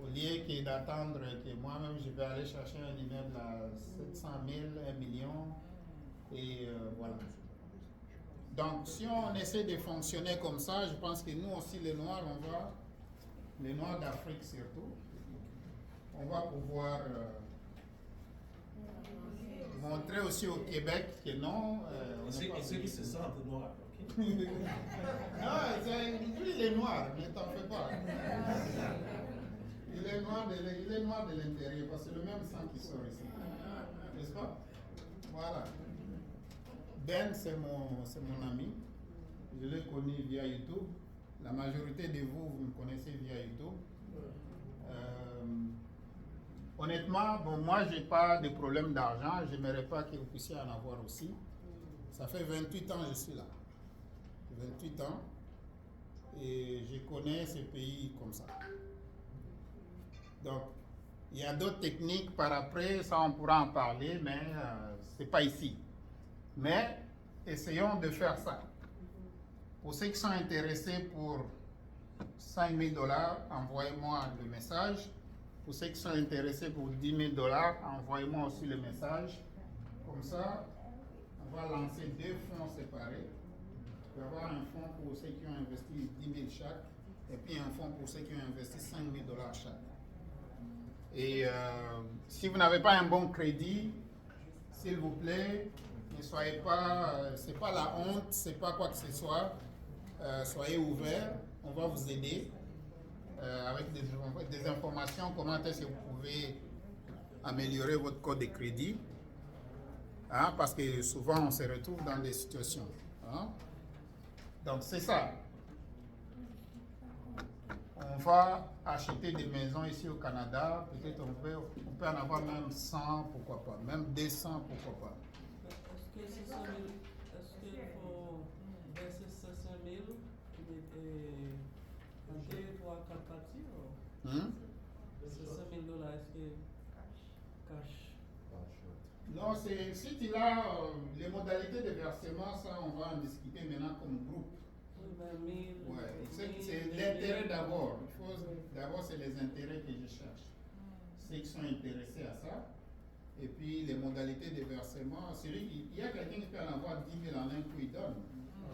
Au lieu que d'attendre que moi-même, je vais aller chercher un immeuble à 700 000, 1 million, et voilà. Donc, si on essaie de fonctionner comme ça, je pense que nous aussi, les Noirs, les Noirs d'Afrique surtout, on va pouvoir montrer aussi au Québec que non. Et ceux qui se sentent noirs, ok? Non, lui, il est noir, mais t'en fais pas. Il est noir de l'intérieur, parce que c'est le même sang qui sort ici. N'est-ce pas? Voilà. Ben, c'est mon ami. Je l'ai connu via YouTube. La majorité de vous, vous me connaissez via YouTube. Honnêtement, bon, moi, je n'ai pas de problème d'argent. Je n'aimerais pas que vous puissiez en avoir aussi. Ça fait 28 ans que je suis là. 28 ans. Et je connais ce pays comme ça. Donc, il y a d'autres techniques par après, ça on pourra en parler, mais ce n'est pas ici. Mais essayons de faire ça. Pour ceux qui sont intéressés pour 5 000 $, envoyez-moi le message. Pour ceux qui sont intéressés pour 10 000 $, envoyez-moi aussi le message. Comme ça, on va lancer 2 fonds séparés. Il va y avoir un fonds pour ceux qui ont investi 10 000 chaque, et puis un fonds pour ceux qui ont investi 5 000 $ chaque. Et si vous n'avez pas un bon crédit, s'il vous plaît, ne soyez pas, c'est pas la honte, c'est pas quoi que ce soit. Soyez ouverts, on va vous aider avec des informations, comment est-ce que vous pouvez améliorer votre code de crédit. Hein, parce que souvent on se retrouve dans des situations. Hein. Donc c'est ça. On va acheter des maisons ici au Canada. Peut-être on peut en avoir même 100, pourquoi pas. Même 200, pourquoi pas. Est-ce que 600 000, est-ce qu'il faut verser 500 000 en 2, 3, 4 parties? Hmm? 500 000 $, est-ce que cash? Non, qu'il a les modalités de versement, ça on va en discuter maintenant comme groupe. Ouais, c'est l'intérêt d'abord. D'abord, c'est les intérêts que je cherche. Ceux qui sont intéressés à ça. Et puis les modalités de versement. Il y a quelqu'un qui peut en avoir 10 000 en un coup, il donne.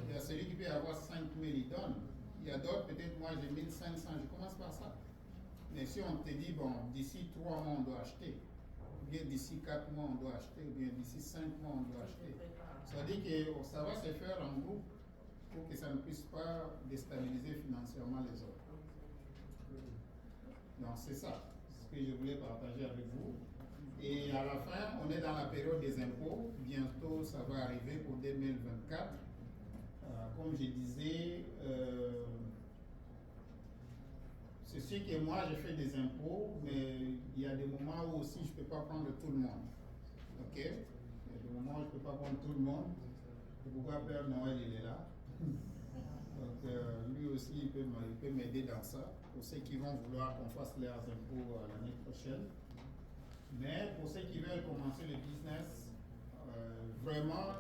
Il y a celui qui peut avoir 5 000, il donne. Il y a d'autres, peut-être moi j'ai 1 500, je commence par ça. Mais si on te dit, bon, d'ici 3 mois on doit acheter, ou bien d'ici 4 mois on doit acheter, ou bien d'ici 5 mois on doit acheter, ça veut dire que ça va se faire en groupe pour que ça ne puisse pas déstabiliser financièrement les autres. Donc c'est ça, ce que je voulais partager avec vous. Et à la fin, on est dans la période des impôts. Bientôt, ça va arriver pour 2024. Comme je disais, c'est sûr que moi, je fais des impôts, mais il y a des moments où aussi je ne peux pas prendre tout le monde. OK? Il y a des moments où je ne peux pas prendre tout le monde. C'est pourquoi Père Noël, il est là. Donc, lui aussi, il peut m'aider dans ça. Pour ceux qui vont vouloir qu'on fasse leurs impôts l'année prochaine. Mais pour ceux qui veulent commencer le business, vraiment,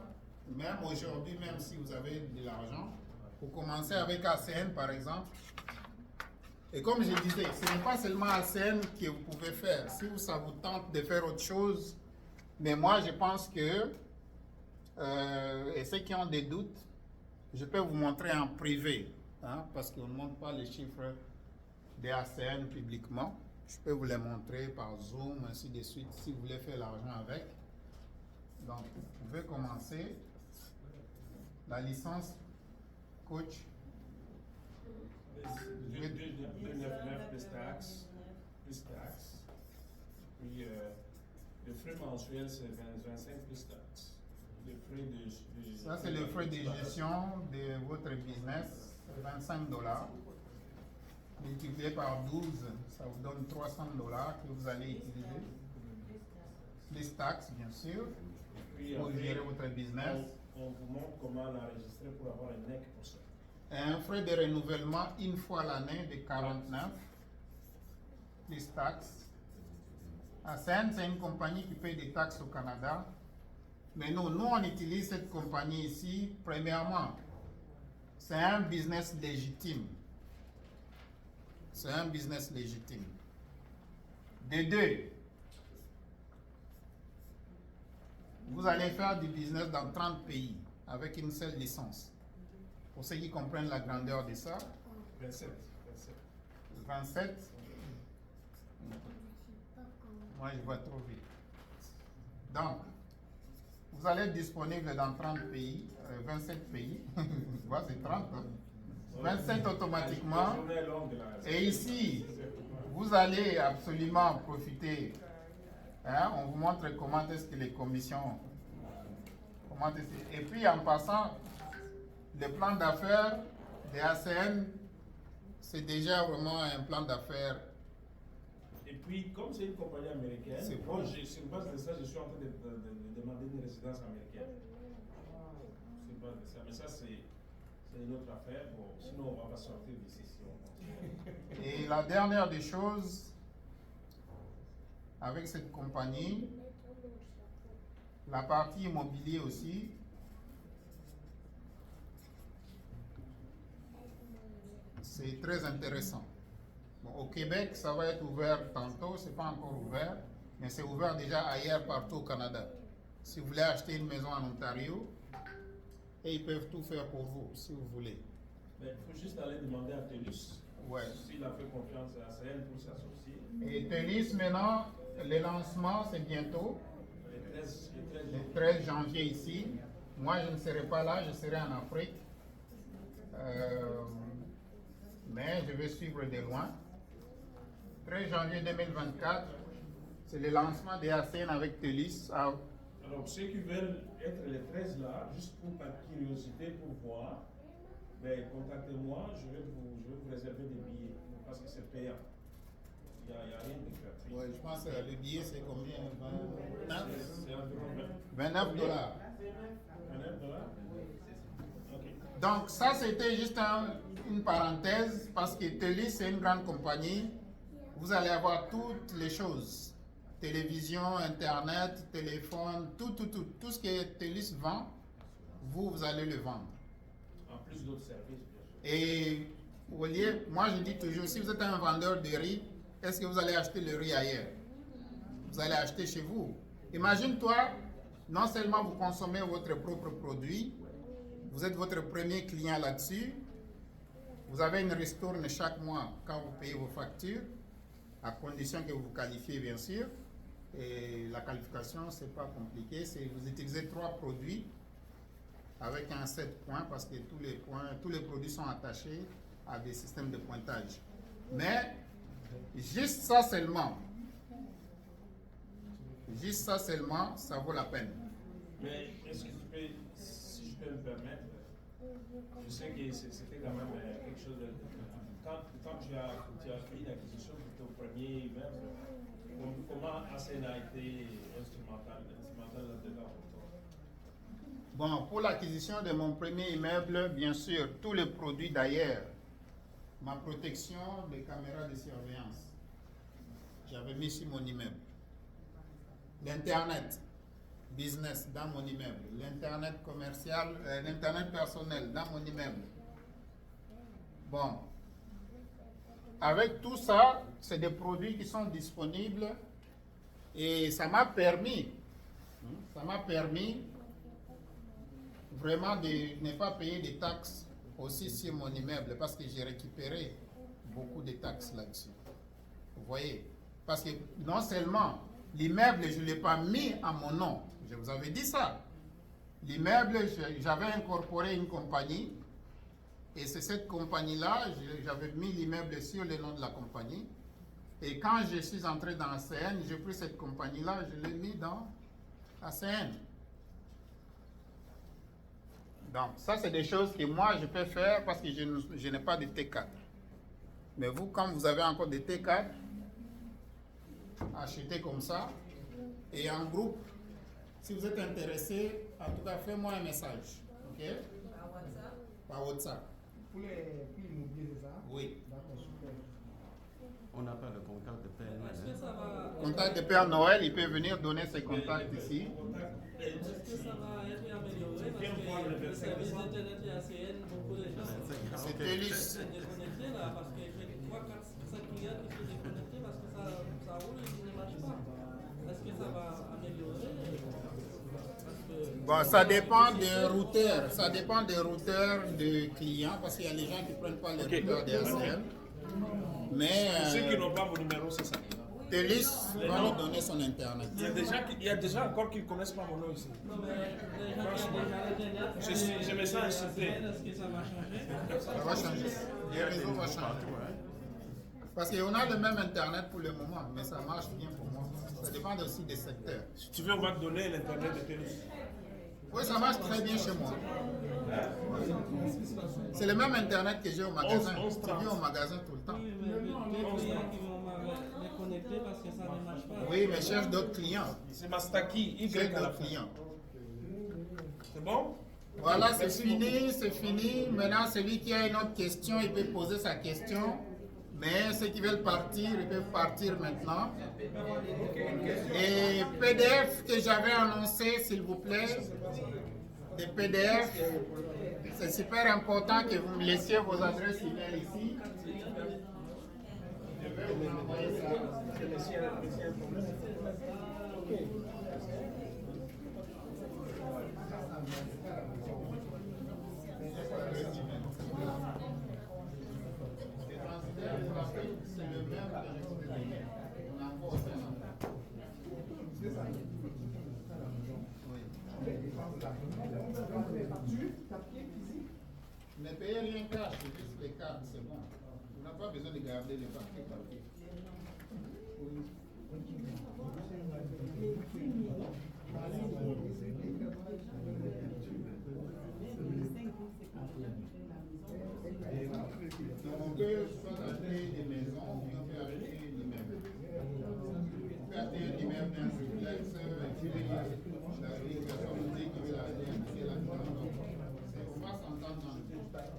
même aujourd'hui, même si vous avez de l'argent, pour commencer avec ACN par exemple, et comme je disais, ce n'est pas seulement ACN que vous pouvez faire. Si ça vous tente de faire autre chose, mais moi je pense que, et ceux qui ont des doutes, je peux vous montrer en privé, hein, parce qu'on ne montre pas les chiffres des ACN publiquement. Je peux vous les montrer par Zoom, ainsi de suite, si vous voulez faire l'argent avec. Donc, vous pouvez commencer. La licence coach. 299 plus taxes. Puis, le frais mensuel, c'est 25 plus taxes. Le frais de ça, c'est le frais de gestion de votre business, c'est 25 $. Multiplié par 12, ça vous donne 300 $ que vous allez utiliser. Les taxes, bien sûr, puis, pour gérer votre business. On vous montre comment l'enregistrer pour avoir un NEC pour ça. Un frais de renouvellement une fois l'année de 49, les taxes. ACN, c'est une compagnie qui paye des taxes au Canada. Mais nous, on utilise cette compagnie ici, premièrement, c'est un business légitime. C'est un business légitime. De deux, vous allez faire du business dans 30 pays avec une seule licence. Pour ceux qui comprennent la grandeur de ça, 27. 27. Moi, je vois trop vite. Donc, vous allez être disponible dans 30 pays, 27 pays. Tu vois, c'est 30. Hein? 27 automatiquement. Et ici, vous allez absolument profiter. Hein? On vous montre comment est-ce que les commissions. Et puis en passant, le plan d'affaires des ACN, c'est déjà vraiment un plan d'affaires. Et puis, comme c'est une compagnie américaine, moi, sur base de ça, je suis en train de demander une résidence américaine. Sur base de ça. Mais ça, c'est une autre affaire. Bon, sinon, on va pas sortir d'ici si on continue. Et la dernière des choses, avec cette compagnie, la partie immobilier aussi, c'est très intéressant. Bon, au Québec, ça va être ouvert tantôt, c'est pas encore ouvert, mais c'est ouvert déjà ailleurs partout au Canada. Si vous voulez acheter une maison en Ontario, et ils peuvent tout faire pour vous, si vous voulez. Mais il faut juste aller demander à TELUS s'il a fait confiance à ACN pour s'associer. Et TELUS, maintenant, le lancement, c'est bientôt. Le 13 janvier ici. Moi, je ne serai pas là, je serai en Afrique. Mais je vais suivre de loin. 13 janvier 2024, c'est le lancement des ACN avec TELUS. Alors, ceux qui veulent être les 13 là, juste pour par curiosité, pour voir, ben, contactez-moi, je vais vous réserver des billets, parce que c'est payant. Il n'y a rien de gratuit. Ouais, je pense que le billet, c'est combien? C'est environ 29 $. 29 $? Ok. Donc ça, c'était juste une parenthèse, parce que TELUS, c'est une grande compagnie. Vous allez avoir toutes les choses. télévision, internet, téléphone, tout ce que TELUS vend, vous allez le vendre. En plus d'autres services, bien sûr. Et au lieu, moi je dis toujours, si vous êtes un vendeur de riz, est-ce que vous allez acheter le riz ailleurs? Vous allez acheter chez vous. Imagine-toi, non seulement vous consommez votre propre produit, vous êtes votre premier client là-dessus, vous avez une ristourne chaque mois quand vous payez vos factures, à condition que vous vous qualifiez bien sûr. Et la qualification, c'est pas compliqué, c'est vous utilisez 3 produits avec un 7 points parce que tous les produits sont attachés à des systèmes de pointage. Mais juste ça seulement, ça vaut la peine. Mais est-ce que tu peux, si je peux me permettre, je sais que c'était quand même quelque chose de... Quand tu as fait l'acquisition de ton premier immeuble, comment ACN a été instrumental là-dedans pour toi? Bon, pour l'acquisition de mon premier immeuble, bien sûr, tous les produits d'ailleurs, ma protection des caméras de surveillance, j'avais mis sur mon immeuble. L'Internet business dans mon immeuble, l'Internet commercial, l'Internet personnel dans mon immeuble. Bon, avec tout ça, c'est des produits qui sont disponibles et ça m'a permis vraiment de ne pas payer des taxes aussi sur mon immeuble parce que j'ai récupéré beaucoup de taxes là-dessus. Vous voyez? Parce que non seulement l'immeuble, je ne l'ai pas mis à mon nom, je vous avais dit ça. L'immeuble, j'avais incorporé une compagnie et c'est cette compagnie-là, j'avais mis l'immeuble sur le nom de la compagnie. Et quand je suis entré dans ACN, j'ai pris cette compagnie-là, je l'ai mis dans ACN. Donc, ça, c'est des choses que moi, je peux faire parce que je n'ai pas de T4. Mais vous, quand vous avez encore des T4, achetez comme ça. Et en groupe, si vous êtes intéressé, en tout cas, faites-moi un message. OK? Par WhatsApp. Par WhatsApp. Pour l'immobilier, c'est ça? Oui. D'accord, super. On n'a pas le contact de Père Noël. Est-ce que ça va... Contact de Père Noël, il peut venir donner ses contacts ici. Est-ce que ça va être amélioré parce que le service d'Internet et ACN, beaucoup de gens C'est sont TELUS. déconnectés là parce que j'ai 3, 4, 5 clients qui sont déconnectés parce que ça roule et ça ne marche pas. Est-ce que ça va améliorer? Parce que... Bon, ça dépend des routeurs. Ça dépend des routeurs de clients parce qu'il y a des gens qui ne prennent pas les routeurs des ACN. Mais Ceux qui n'ont pas mon numéro, c'est ça. TELUS va nous donner son internet. Il y a déjà encore qui ne connaissent pas mon nom ici. Non, mais les gens qui ont déjà l'Internet, Je me sens insulté. est-ce que ça va changer? Ça va changer. Les réseaux vont changer. Parce qu'on a le même internet pour le moment, mais ça marche bien pour moi. Ça dépend aussi des secteurs. Si tu veux, on va te donner l'internet de TELUS. Oui, ça marche très bien chez moi. C'est le même internet que j'ai au magasin. Tu viens au magasin tout le temps. Oui, mais les clients qui vont me connecter parce que ça ne marche pas. Oui, mais cherche d'autres clients. C'est Mastaki, Y Cherche à la d'autres fin. clients. C'est bon? Voilà, c'est fini, c'est fini. Maintenant, celui qui a une autre question, il peut poser sa question. Mais ceux qui veulent partir, ils peuvent partir maintenant. Et PDF que j'avais annoncé, s'il vous plaît, des PDF, c'est super important que vous me laissiez vos adresses email ici. Je vais vous envoyer ça. C'est le même que je vous ai donné. On envoie au Sénat. Ne payez rien cash, c'est juste les cartes, c'est bon. On n'a pas besoin de garder les papiers. Donc on peut soit acheter des maisons ou on peut acheter des immeubles. On peut acheter un immeuble d'un duplex, et puis la personne nous dit qu'il veut acheter là-dedans. On va s'entendre dans le temps.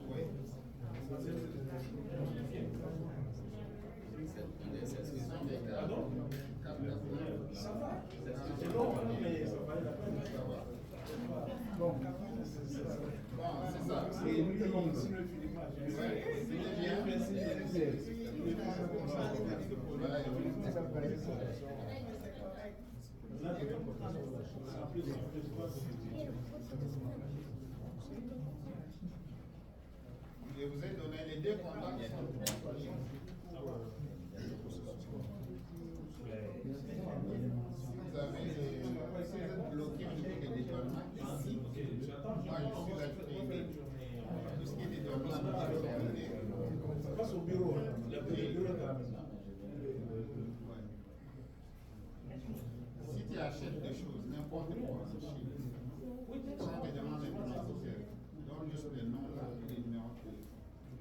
Oui. Je vous ai donné les deux contacts qui sont disponibles. Vous avez si vous êtes bloqué au niveau des dédouanements ici, moi je suis là pour aider. Tout ce qui est dédouanement, je vais aider. Ça passe au bureau, le bureau est à la maison. Si tu achètes des choses, n'importe quoi en Chine, on te demande de bénéficiaire. Donne juste le nom là et le numéro de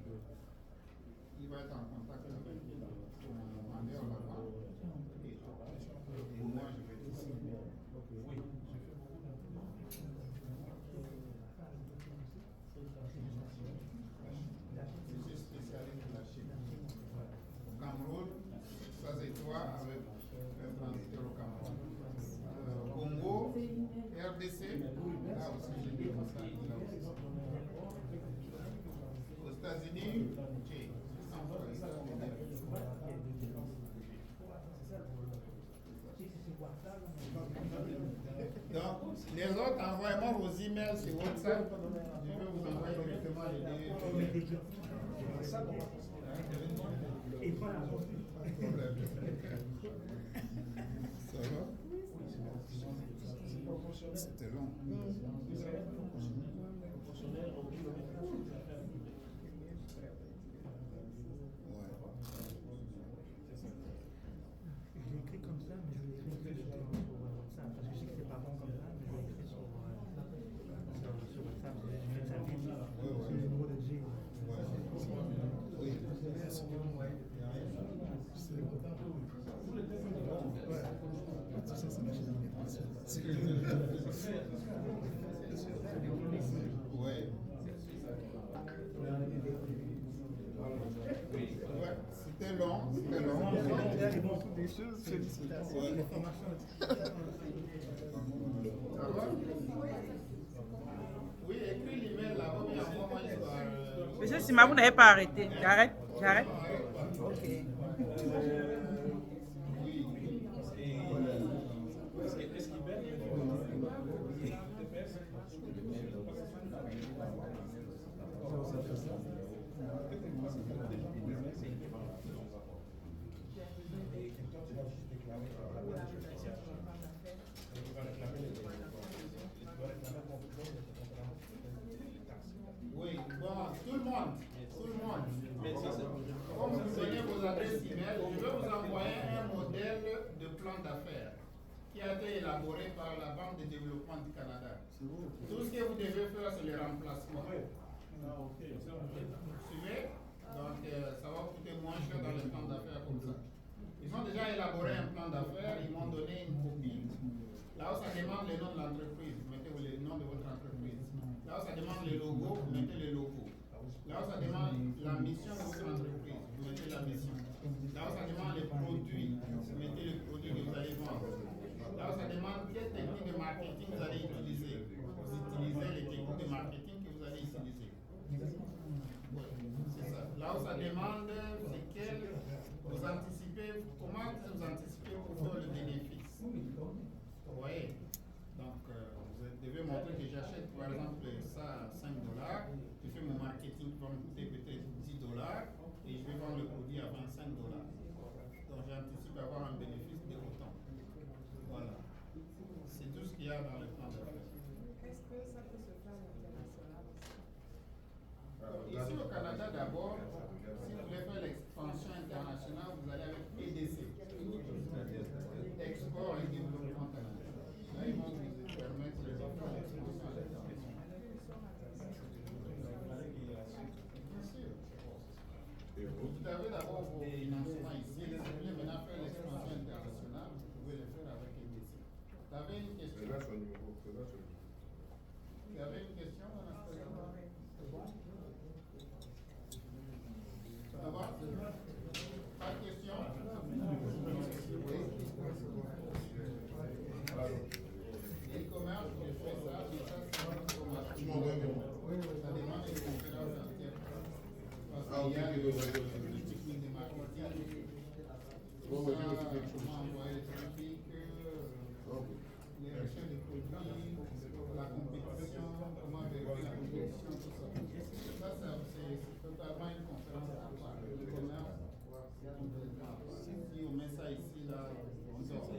téléphone. Il va être en contact avec son vendeur là-bas. Et moi, je vais te signer. Je suis spécialiste de la Chine. Au Cameroun, ça c'est toi avec un transitaire au Cameroun. Congo, RDC, là aussi j'ai des contacts. Aux États-Unis, j'ai 100 fois donc, les autres, envoyez-moi vos emails sur WhatsApp. Je vais vous envoyer directement les deux. Ça va? C'était long. J'ai écrit comme ça, mais je l'ai écrit sur WhatsApp. Parce que je sais que c'est pas bon comme ça, mais je l'ai écrit sur WhatsApp. J'ai fait ça vite. C'est le numéro de G. Ouais. C'était long, c'était long. Il y a beaucoup de choses, félicitations. Les formations. Ça va? Oui, écris l'email là-bas, mais envoie-moi une Monsieur Sima, vous n'avez pas arrêté. J'arrête, j'arrête. Ok. Oui, bon, tout le monde. Comme vous donnez vos adresses email, je vais vous envoyer un modèle de plan d'affaires qui a été élaboré par la Banque de développement du Canada. Tout ce que vous devez faire, c'est le remplacement. Vous suivez? Donc, ça va coûter moins cher dans les plans d'affaires comme ça. Ils ont déjà élaboré un plan d'affaires, ils m'ont donné une copie. Là où ça demande le nom de l'entreprise, vous mettez le nom de votre entreprise. Là où ça demande le logo, vous mettez le logo. Là où ça demande la mission de votre entreprise, vous mettez la mission. Là où ça demande les produits, vous mettez le produit que vous allez vendre. Là où ça demande quelle technique de marketing vous allez utiliser, vous utilisez les techniques de marketing que vous allez utiliser. Ouais, c'est ça. Là où ça demande, c'est quel vous anticipez, comment vous anticipez pour faire le bénéfice. Vous voyez? Donc, vous devez montrer que j'achète par exemple ça à 5 $, je fais mon marketing qui va me coûter peut-être 10 $ et je vais vendre le produit à 25 $. Donc, j'anticipe avoir un bénéfice de autant. Voilà. C'est tout ce qu'il y a dans le plan d'affaires. Est-ce que ça peut se faire à l'international aussi? Ici au Canada d'abord, si vous voulez faire l'expansion internationale, vous allez avec EDC, Export et Développement Canada. Là, ils vont vous permettre de faire l'expansion à l'international. Vous avez d'abord vos financements ici. Si vous voulez maintenant faire l'expansion internationale, vous pouvez le faire avec EDC. Vous avez une question? Vous avez une question, Anastasia? Ça va? Pas de question? E-commerce, je fais ça, mais ça, c'est une formation. Ça demande une techniques de marketing, comment envoyer le trafic, les recherches de produits, la compétition, comment vérifier la compétition, tout ça. Ça, c'est totalement une conférence à part. Le commerce, si on met ça ici, là, on sort.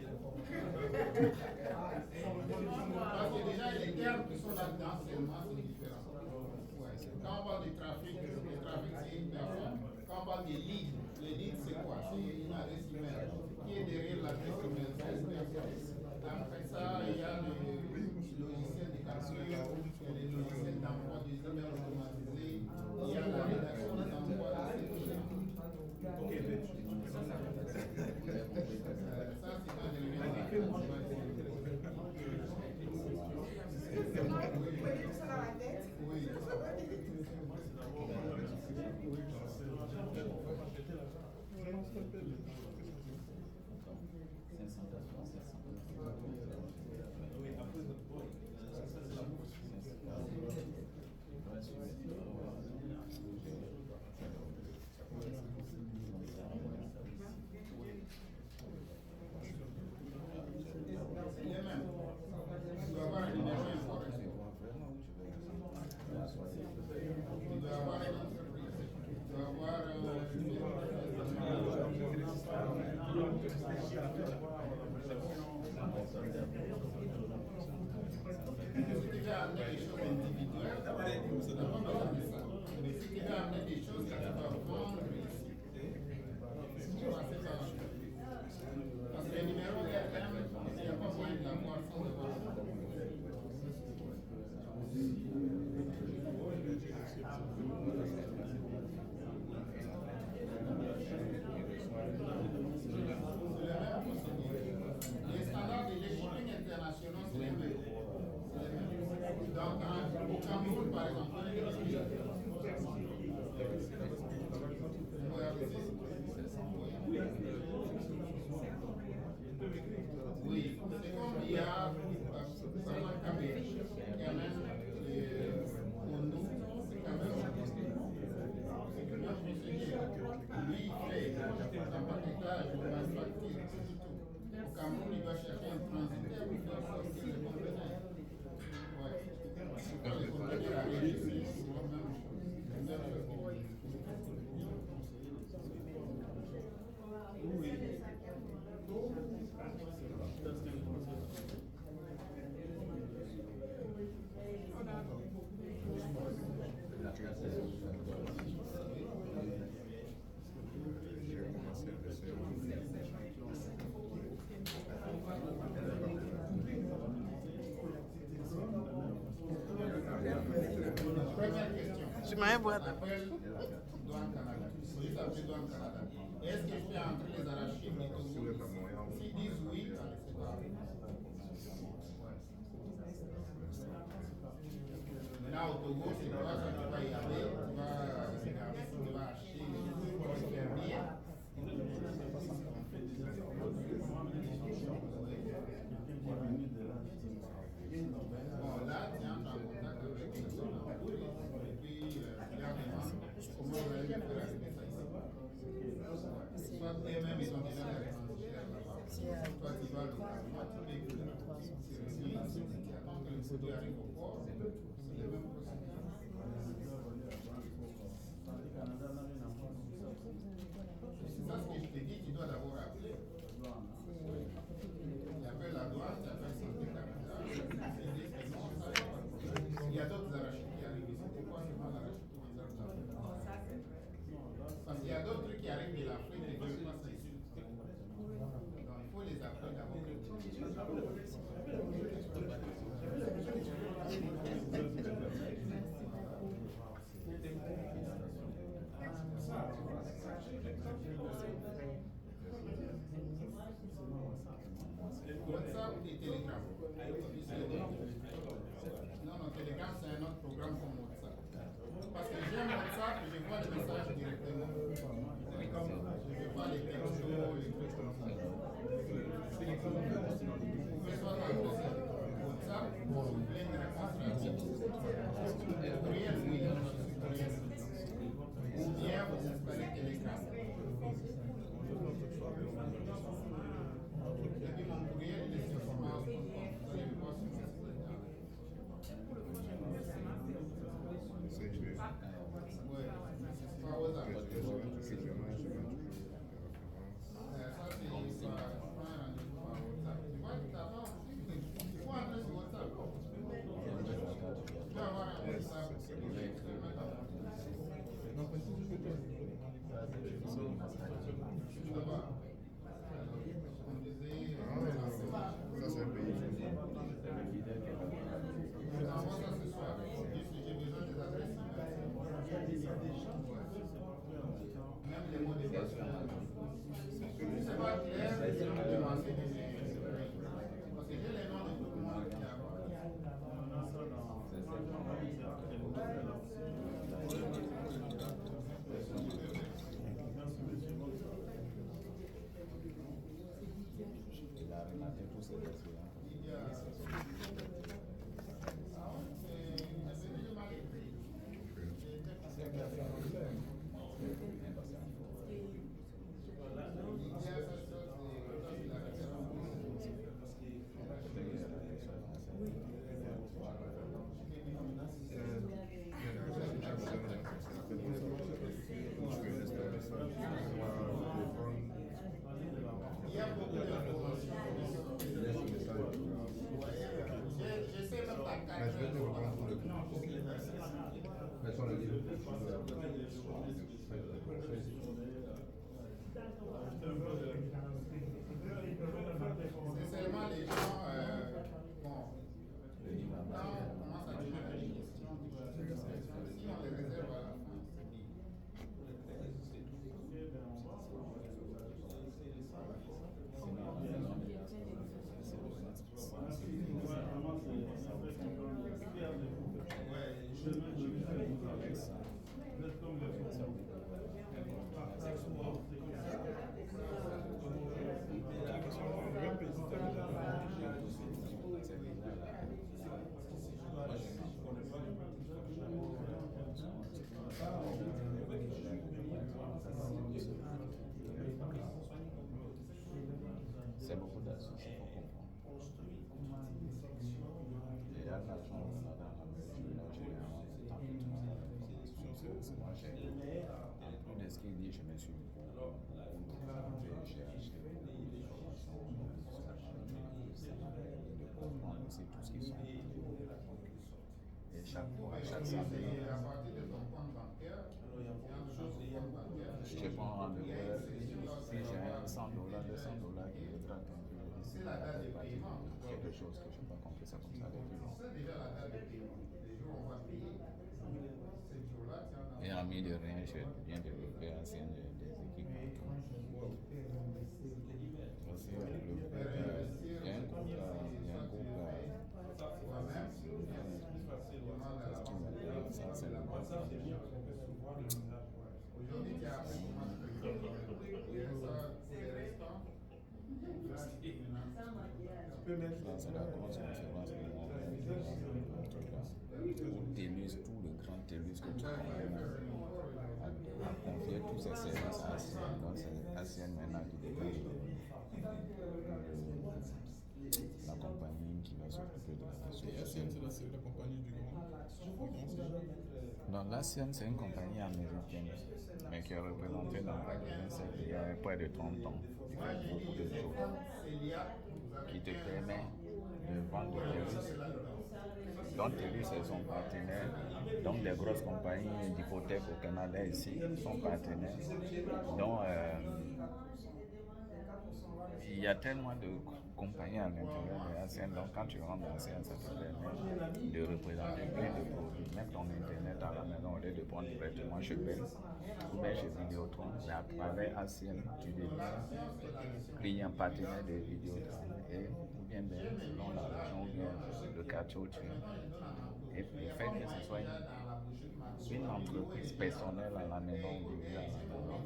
Parce que déjà, les termes qui sont là-dedans, seulement, c'est différent. Ouais. Quand on parle de trafic, le trafic, c'est une personne. Quand on parle de lead, le lead, c'est quoi? C'est une adresse email. Qui est derrière l'adresse email? C'est une personne. Après ça, il y a le logiciel de capture, il y a les logiciels d'envoi des emails automatisés, il y a la rédaction des envois de ces clients. Ça, c'est un élément Oui, c'est comme il y a vraiment Kabé, il y a même Ondo, c'est quand même lui, il fait l'empaquetage, le manufacture, tout. Au Cameroun, il va chercher un transitaire pour faire sortir les conteneurs. Ouais. Quand les conteneurs arrivent ici, c'est la même chose. Je m'en boîte. Est-ce que je fais entrer les arachides et tout? S'ils disent oui, c'est pas. Maintenant, au Togo, c'est toi, ça, tu vas y aller, tu vas acheter les fermiers. Bon, là, tu entres en contact avec les personnes en cours et puis tu leur demandes comment vous allez faire arriver ça ici. Soit eux-mêmes, ils ont déjà des transitaires là-bas. Toi, tu vas localement, tu payes plus. C'est reçu ici, tu attends que le produit arrive au port, c'est le même procédé. C'est ça ce que je te dis, tu dois d'abord appeler. Tu appelles la douane, tu appelles Santé Capitale, il y a d'autres arachides qui arrivent ici. Pourquoi seulement l'arachide qui vient de l'Afrique? Parce qu'il y a d'autres trucs qui arrivent de l'Afrique et qui ne veulent pas ça ici. Donc il faut les appeler d'abord. WhatsApp et Telegram. Non, Telegram c'est un autre programme comme WhatsApp. Parce que j'ai un WhatsApp, je vois les messages directement. Je vois les textos, les trucs comme ça. Vous pouvez soit adresser WhatsApp pour plein de réponses rapides. Courriel, oui, ou bien vous installez Ça, c'est un pays. C'est seulement les gens, bon, là, on commence à dire des questions, si on les réserve à la fin, c'est bien. C'est beaucoup d'argent, il faut comprendre. Et là, l'argent, on en a dans la maison, moi, j'ai plus de ce qu'il dit, je me suis beaucoup j'ai acheté beaucoup d'informations sur la famille, de comprendre aussi tout ce qu'ils sont. Et chaque fois, chaque samedi, À partir de ton compte bancaire, je prends rendez-vous. Si j'ai $100, $200 qui me traque un peu, c'est la date de paiement. quelque chose que je n'ai pas compris, ça comme ça depuis longtemps. C'est déjà la date de paiement. Les jours où on va payer, ce jour-là, tu en as. Et en milieu de rien, je viens de développer des équipements. Aussi, il y a un groupe ça, c'est le Aujourd'hui, tu as appris comment tu peux faire les restants. ça, c'est la grosse conférence de mon où TELUS, tout le grand TELUS que tu connais, a confié tous ses services à ACN. Donc c'est ACN maintenant qui dépend de la compagnie qui va s'occuper de la question. Et ACN, c'est la compagnie du grand. Non, l'ACN, c'est une compagnie américaine, mais qui est représentée dans il y a près de 30 ans. Qui fait beaucoup de choses, qui te permet de vendre TELUS. Donc TELUS est son partenaire. Donc les grosses compagnies d'hypothèques au Canada ici sont partenaires. Donc il y a tellement de compagnies à l'intérieur de l'ACN. Donc quand tu rentres dans l'ACN, ça te permet de représenter plein de produits. Même ton internet à la maison, au lieu de prendre directement chez Bell ou bien chez Vidéotron, mais à travers ACN, tu deviens client partenaire de Vidéotron et ou bien Bell, selon la région ou bien le quartier où tu es. Et le fait que ce soit une entreprise personnelle à la maison ou à la maison,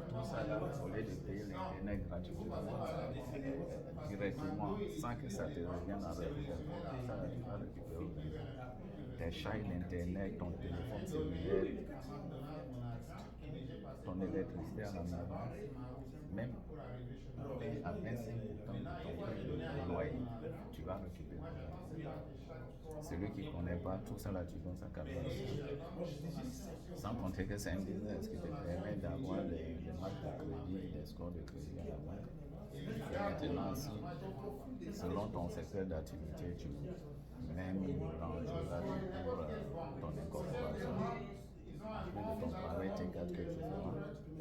tout ça là, au lieu de payer l'internet gratuitement, directement, sans que ça te revienne avec le compte, tout ça là, tu vas récupérer tes charges d'internet, ton téléphone cellulaire, ton électricité à la maison, même à 25% de ton prix de loyer, tu vas récupérer. Celui qui ne connaît pas tout ça là, tu donnes ça qu'à lui. Sans compter que c'est un business qui te permet d'avoir des marques de crédit, des scores de crédit à la banque. Et maintenant, si, selon ton secteur d'activité, tu mets 1 000 € pour ton incorporation, en plus de ton travail T4 que tu fais,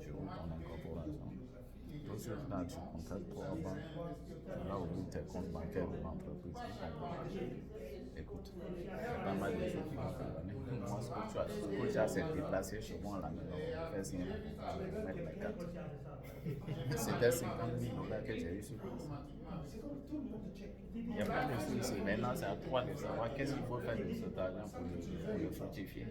tu ouvres ton incorporation. Tout de suite, là, tu contactes trois banques, tu vas ouvrir tes comptes bancaires de l'entreprise. Écoute, il y a pas mal de choses qui vont te donner. Moi, ce que tu as, c'est de déplacer chez moi à la maison, faire signer la compte, mettre mes cartes. C'était 50 000 $ que j'ai eu sur place. Il n'y a pas de souci. Maintenant, c'est à toi de savoir qu'est-ce qu'il faut faire de cet argent pour le fructifier.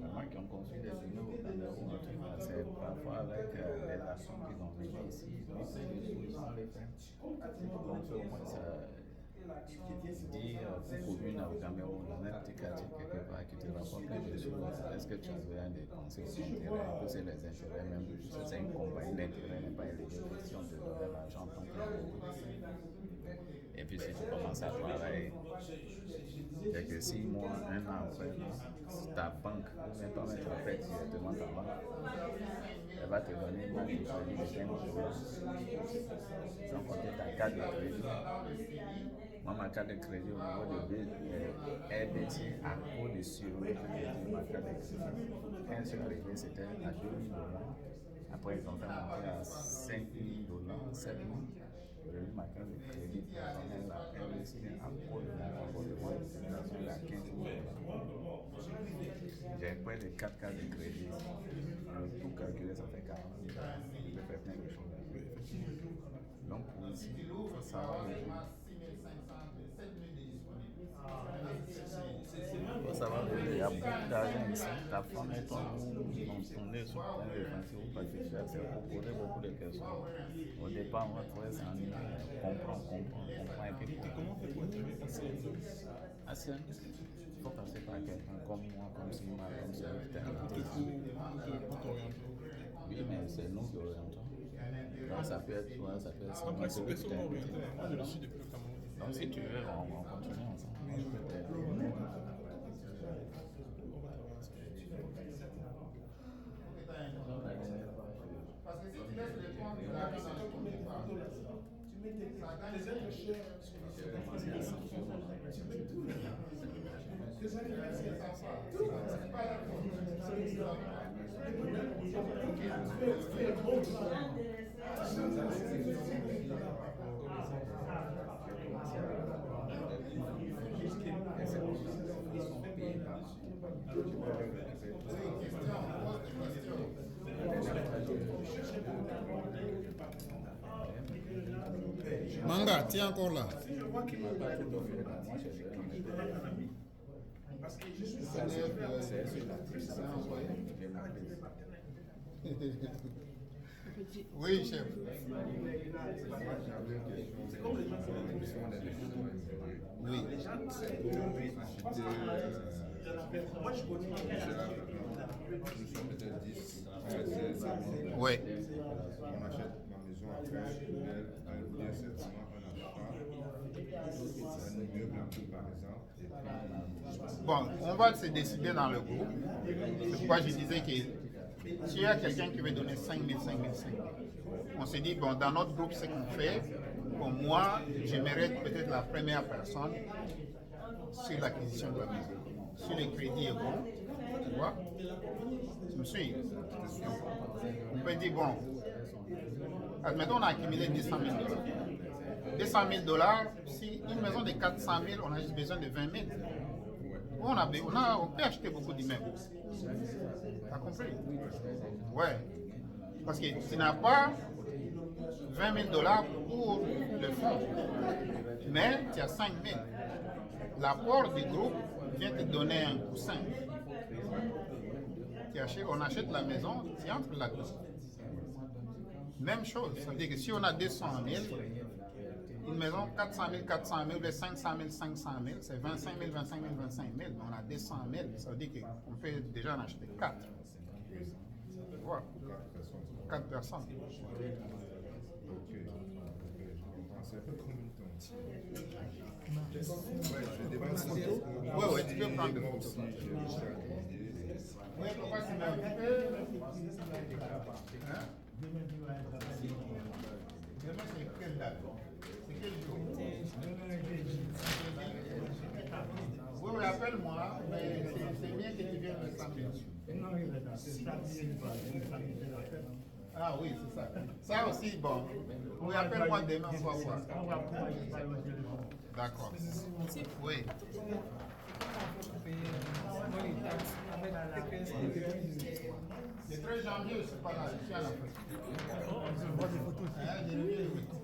Vraiment, qui ont construit des immeubles au Cameroun, c'est parfois avec les actions qu'ils ont menées ici. Ils ont les fait. Donc, au moins, ça dit pour commune au Cameroun, dans un petit quartier quelque part qui te rapporte plein de choses. Est-ce que tu as besoin de penser aux intérêts, que c'est les intérêts même, c'est une compagnie d'intérêt, n'est pas une question de donner l'argent en tant que. Et puis si tu commences à travailler, c'est que 6 mois, 1 an après, ta banque, ou même pas mettre en fait directement ta banque, elle va te donner une banque de crédit de 5 euros. Sans compter ta carte de crédit. Moi, ma carte de crédit au niveau de RBC, à cause de survie, ma carte de crédit. Quand je suis arrivé, c'était à 2 000 $. Après, ils ont fait monter à 5 000 $, 7 000 $. J'ai eu ma carte de crédit personnelle, la RBC, à cause de mon comportement d'utilisation il y a 15 000 $. J'ai près de 4 cartes de crédit. Le tout calculé, ça fait 40 000 $. Je peux faire plein de choses. Donc, pour ici, il faut savoir le jeu. Il faut savoir qu'il y a beaucoup d'argent ici. Ta femme et toi, on est sur le point de penser parce que tu as fait poser beaucoup de questions. Au départ, on va trouver ça ennuyeux. Comprends. Et puis, Comment on fait pour être passé assez. Il faut passer par quelqu'un comme moi, comme Sima, comme Sylvie. Oui, mais c'est nous qui orientons. Donc, ça peut être toi, ça peut être Sima. C'est personne orienté. Moi, je le suis depuis le Cameroun. Donc, si tu veux, on continue ensemble. Moi, je peux t'aider. Parce que si tu laisses les comptes de l'argent dans le compte d'épargne, tu mets tes aides chères sur Manga, tiens encore là. Parce que je suis Oui, chef. Oui. Moi, je connais nous sommes peut-être 10. Oui. On achète ma maison à un bien certainement un immeuble un peu par exemple. Bon, on va se décider dans le groupe. C'est pourquoi je disais que s'il y a quelqu'un qui veut donner 5 000, on se dit, bon, dans notre groupe, ce qu'on fait, pour moi, j'aimerais peut-être la première personne sur l'acquisition de la maison. Si le crédit est bon, tu vois, tu me suis. On peut dire, bon, admettons, on a accumulé 200 000 $. 200 000 $, si une maison de 400 000, on a juste besoin de 20 000. On peut acheter beaucoup d'immeubles. T'as compris? Ouais. Parce que tu n'as pas 20 000 $ pour le fonds, mais tu as 5 000. L'apport du groupe vient te donner un coussin. On achète la maison, tu entres là-dedans. Même chose, ça veut dire que si on a 200 000, une maison 400 000, 500 000, c'est 25 000, 25 000. On a 200 000, ça veut dire qu'on peut déjà en acheter 4. Voilà. 4 personnes. C'est un peu comme une tente. Ouais, tu peux prendre des photos. Oui, pourquoi c'est même demain, c'est quelle date? C'est quel jour? Oui, rappelle-moi, mais c'est bien que tu viennes le samedi. Ah oui, c'est ça. Ça aussi, bon. Oui, appelle-moi demain, on va voir. On va pouvoir évaluer le bon. D'accord. Oui. Le 13 janvier, je ne suis pas là, je suis à la fête. Je vois des photos. J'ai vu les photos.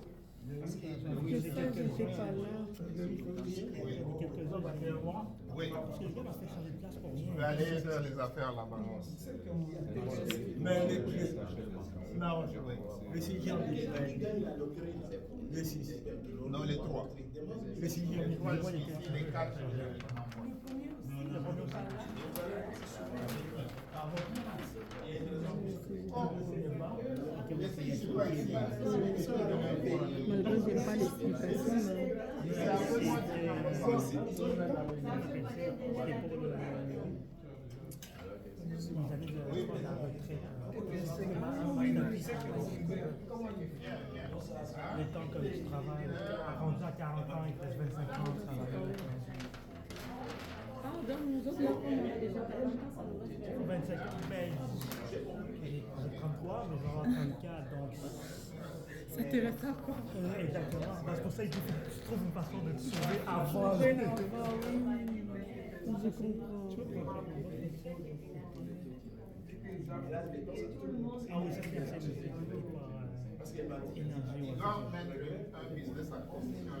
J'ai quelques pas là. Quelques heures dernièrement. Oui. Parce que le gars m'a fait changer de place pour rien. Je vais aller faire les affaires là-bas. Mais non, Oui. le 6 janvier, le 6. Non, les 3. Le 6 Les janvier, 3 ici, les 4, je Malgré que je n'ai pas l'explication, Le temps que tu travailles, rendu à 40 ans, il te reste 25 ans de travail. Ah, donc nous autres, là, on a déjà 40 ans, ça nous reste 25 ans, mais j'ai 33, mais j'aurai 34, donc. Ça te reste encore. Exactement. C'est pour ça qu'il faut que tu trouves une façon de te sauver avant. Ah oui, je comprends. Ah oui, ça c'est assez de énergie. Ils doivent mettre un business à condition.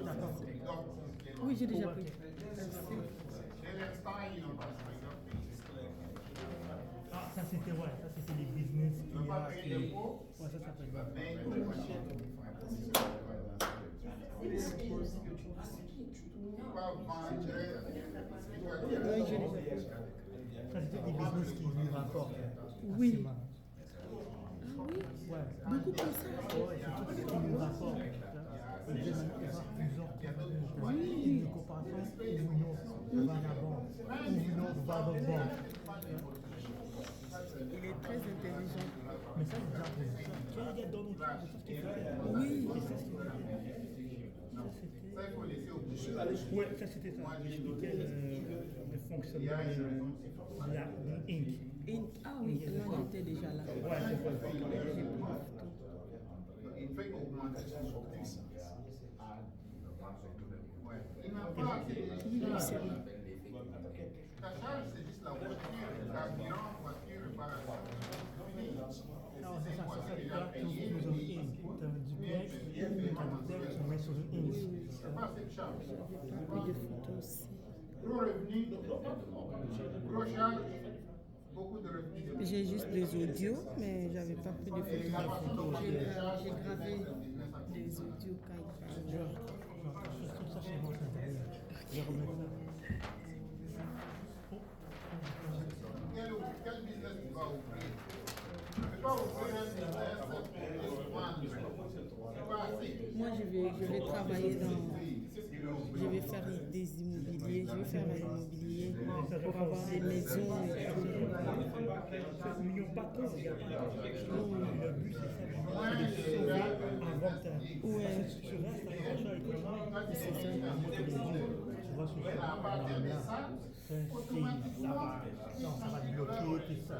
Oui, j'ai déjà pris. Dès l'instant, ils n'ont pas ça. Ah, ça c'était ouais, ça c'était les business qui Ils n'ont pas payé d'impôts, ouais, ça s'appelle bien. mais ils n'ont pas payé. Pas vendre, Oui, j'ai déjà pris. Ça c'était des business qui lui rapportent. Oui. facilement. Ah oui, Ouais. beaucoup comme ça. Ouais, c'est tout ce qui lui rapporte. Il y a une coopération ou une autre va à la banque, ou une autre va à l'autre banque. Il est très intelligent. Mais ça, c'est déjà posé. Tu as regardé dans notre c'est ça ce qu'il fait. Oui. Et ça, ce qu'il fait. Ça, il faut laisser au bout. Ouais, ça c'était ça. J'expliquais le fonctionnement de la Inc. Ah oui, là j'étais déjà là. Ouais, c'est ça. Il fait augmenter son surplus. Ouais. Il n'a pas assez de ta charge, c'est juste la voiture, carburant, voiture, réparation. Non, c'est ça, c'est ça. Tu ouvres sur une Inc. Tu as du duplex, tu as tu mets sur une Inc. C'est pas cette charge. Plus de photos aussi. Gros revenus, gros charge, beaucoup de revenus. J'ai juste des audios, mais j'avais pas pris de photos. J'ai gravé des audios quand il parle. Tout ça chez moi, c'est intéressant. Je vais remettre ça. Quel business tu vas ouvrir? Tu ne peux pas ouvrir un business pour vendre. C'est pas assez. Moi, je vais travailler dans. Je vais faire des immobiliers. Je vais faire l'immobilier pour avoir des maisons et tout. Mais ils n'ont pas tout. Le but, c'est de sauver avant que Ouais. si tu restes à l'achat économique, c'est ça. Tu vas sur là, ça va te bloquer, tout ça.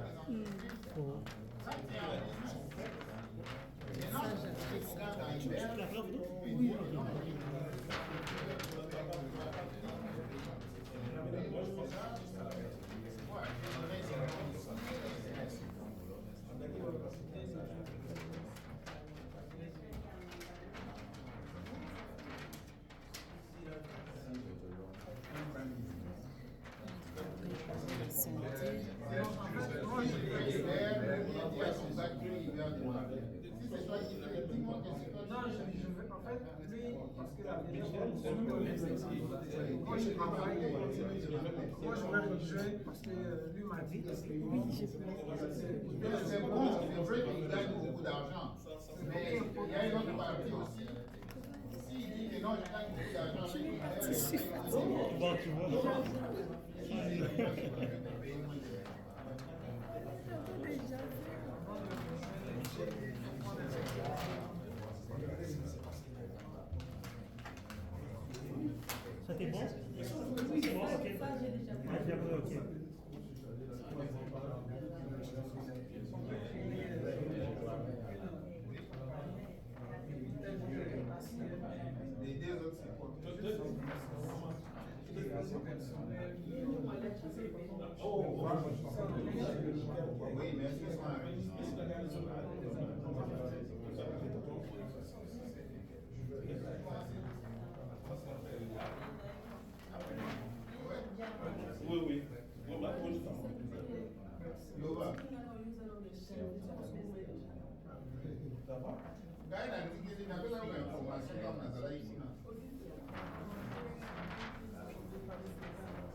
Ça, j'apprécie ça. Tu la grave, non? Oui. Moi, je travaille. Moi, je vais rejoindre parce que lui m'a dit que c'est Oui, j'ai C'est bon, c'est vrai qu'il gagne beaucoup d'argent. Mais il y a une autre partie aussi. S'il dit que non, je gagne beaucoup d'argent, mais il Tu vois. Ça t'est bon? Oui, c'est bon, ok. Ok. Oui, mais est-ce qu'ils sont enregistrés? Oui, oui. Yoba. Gars, il n'avait pas d'informations comme Nazala ici.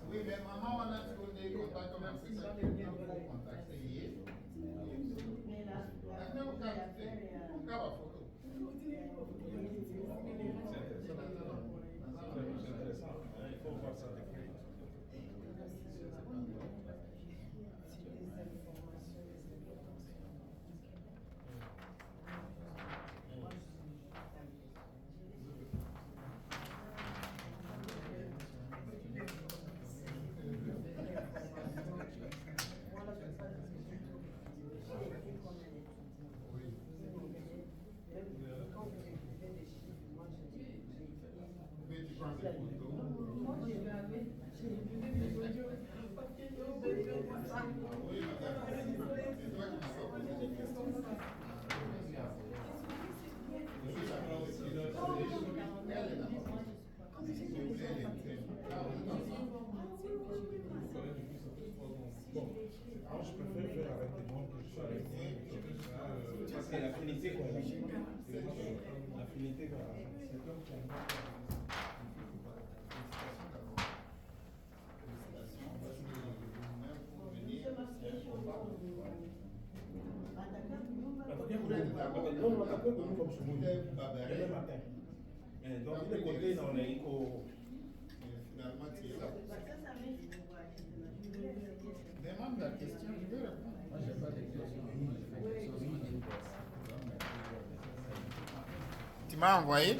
Oui, mais maman, on a toujours des contacts comme c'est ça qui est pour contacter. Maintenant, on a la photo. C'est intéressant. Il faut voir ça avec lui. Bon, je préfère faire avec des gens que je suis avec. Parce que l'affinité qu'on a. L'affinité qu'on a. Donc, il est côté dans les Finalement, tu es là. Demande la question, je vais répondre. Moi, je n'ai pas de question. Tu m'as envoyé?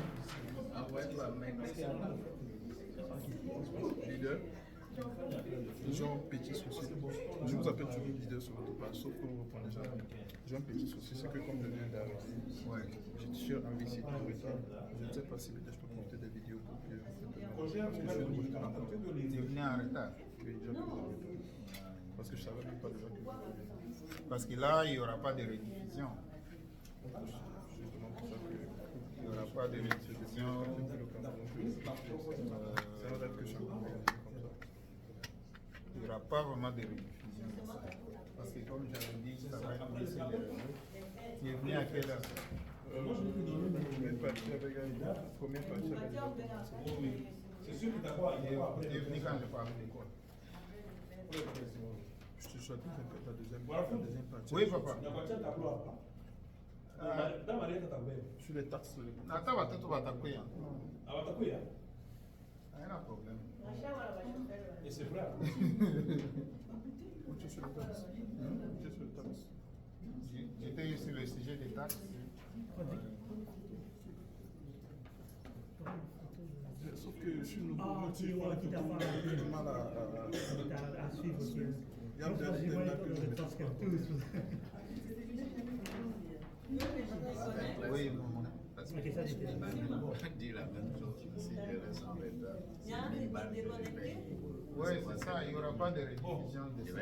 Envoie-toi, mec. Leader. J'ai un petit souci. Je vous appelle toujours leader sur votre page, sauf que vous répondez jamais. J'ai un petit souci, c'est que comme je viens d'arriver, je suis en visite en retard. Je ne sais pas si peut-être je peux monter des vidéos pour que Tu es venu en retard? Oui, j'ai venu en retard. Parce que je ne savais même pas déjà que vous aviez. Parce que là, il n'y aura pas de rediffusion. Justement pour ça que il n'y aura pas de rediffusion. C'est un rêve que je suis en train de faire comme ça. Il n'y aura pas vraiment de rediffusion. Parce que comme j'avais dit, ça va être mis sur les réseaux. Tu es venu à quelle heure? Moi, je me donne la première partie avec un première partie avec un. C'est sûr que d'abord, il est venu quand je parlais d'école. Je te souhaite la deuxième partie. Oui, papa. Sur les taxes. Attends, tu vas t'appuyer. Il y a un problème. Et c'est vrai. Tu es sur les taxes. Tu es sur les taxes. J'étais sur le sujet des taxes. Sauf que je suis nouveau, tu vois, qui t'a mal à suivre. Il y a des dates que je oui, maman. Dit la même chose, si je reste en retard. Oui, c'est ça, il n'y aura pas de rediffusion de ça.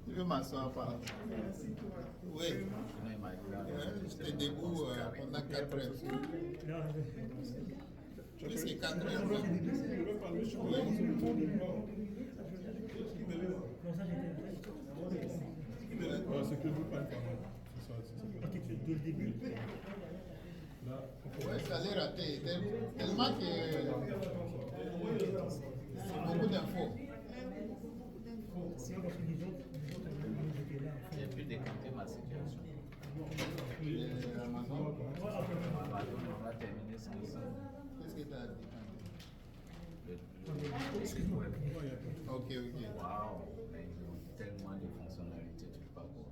Tu veux m'asseoir par là? Oui. J'étais debout pendant 4 heures. Jusqu'à 4 heures. C'est que vous parlez dès le début. Oui, ça allait rater. Tellement que c'est beaucoup d'infos. J'ai pu décanter ma situation. Amazon, On va terminer sans ça. qu'est-ce que tu as dit? Ok. Waouh, mais ils ont tellement de fonctionnalités, tu peux pas voir.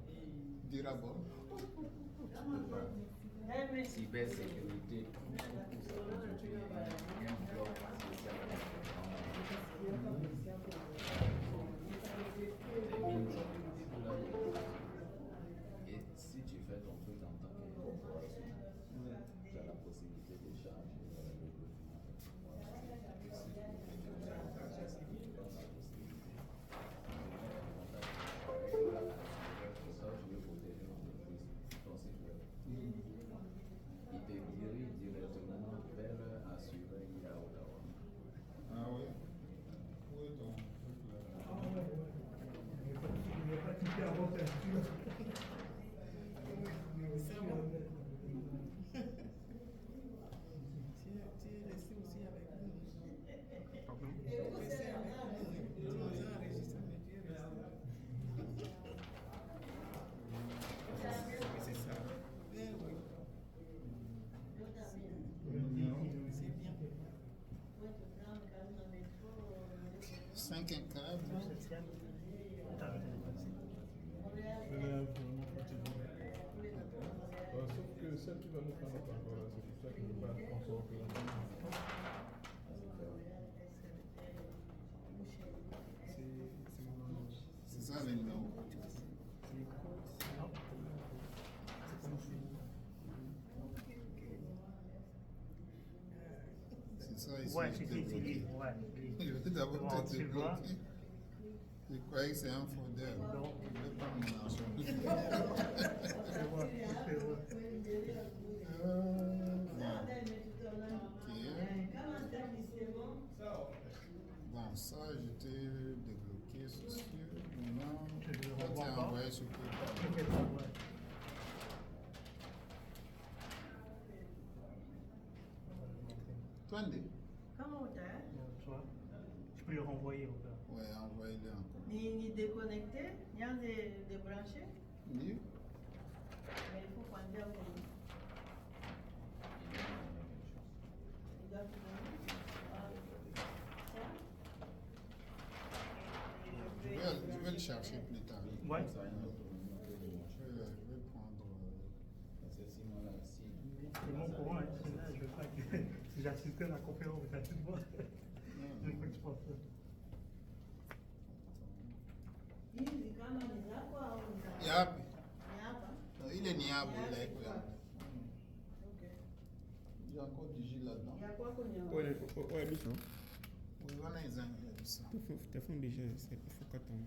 Du rapport. Tu peux pas. Cybersécurité, aujourd'hui, un bloc spécial. 5 incables. Sauf que celle qui va nous prendre notre encore là, c'est pour ça qu'il ne peut pas encore que C'est ça le numéro. C'est ça ici. Ouais, je c'est t'ai bloqué. ici. Ouais. Je vais d'abord Bon, te tu vois. bloquer. Je croyais que c'est un fraudeur. Non. Je ne vais pas mon argent. C'est vrai, c'est vrai. Bon, ça, je t'ai débloqué, c'est sûr. Maintenant, Je le toi, revois tu as pas. envoyé sur PayPal. T'inquiète pas, ouais. Twende. Comment t'as? Tu vois, je peux le renvoyer au gars. Ouais, envoyez-le encore. Ni déconnecté, ni en débranché. Ni? Mais il faut qu'on dise au pays. Il doit te donner. Je vais le chercher plus tard. Ouais. Je vais prendre. C'est mon courant, hein. Je veux pas que si j'assistais à la conférence, t'as tout le monde. Je veux pas que tu penses ça. Yapi. Non, il est niable, il est quoi. Il y a encore du jus là-dedans. Il y a quoi qu'on y a? Ouais, Michel. Oui, on a les ingrédients. T'as fait déjà, il faut qu'attendre.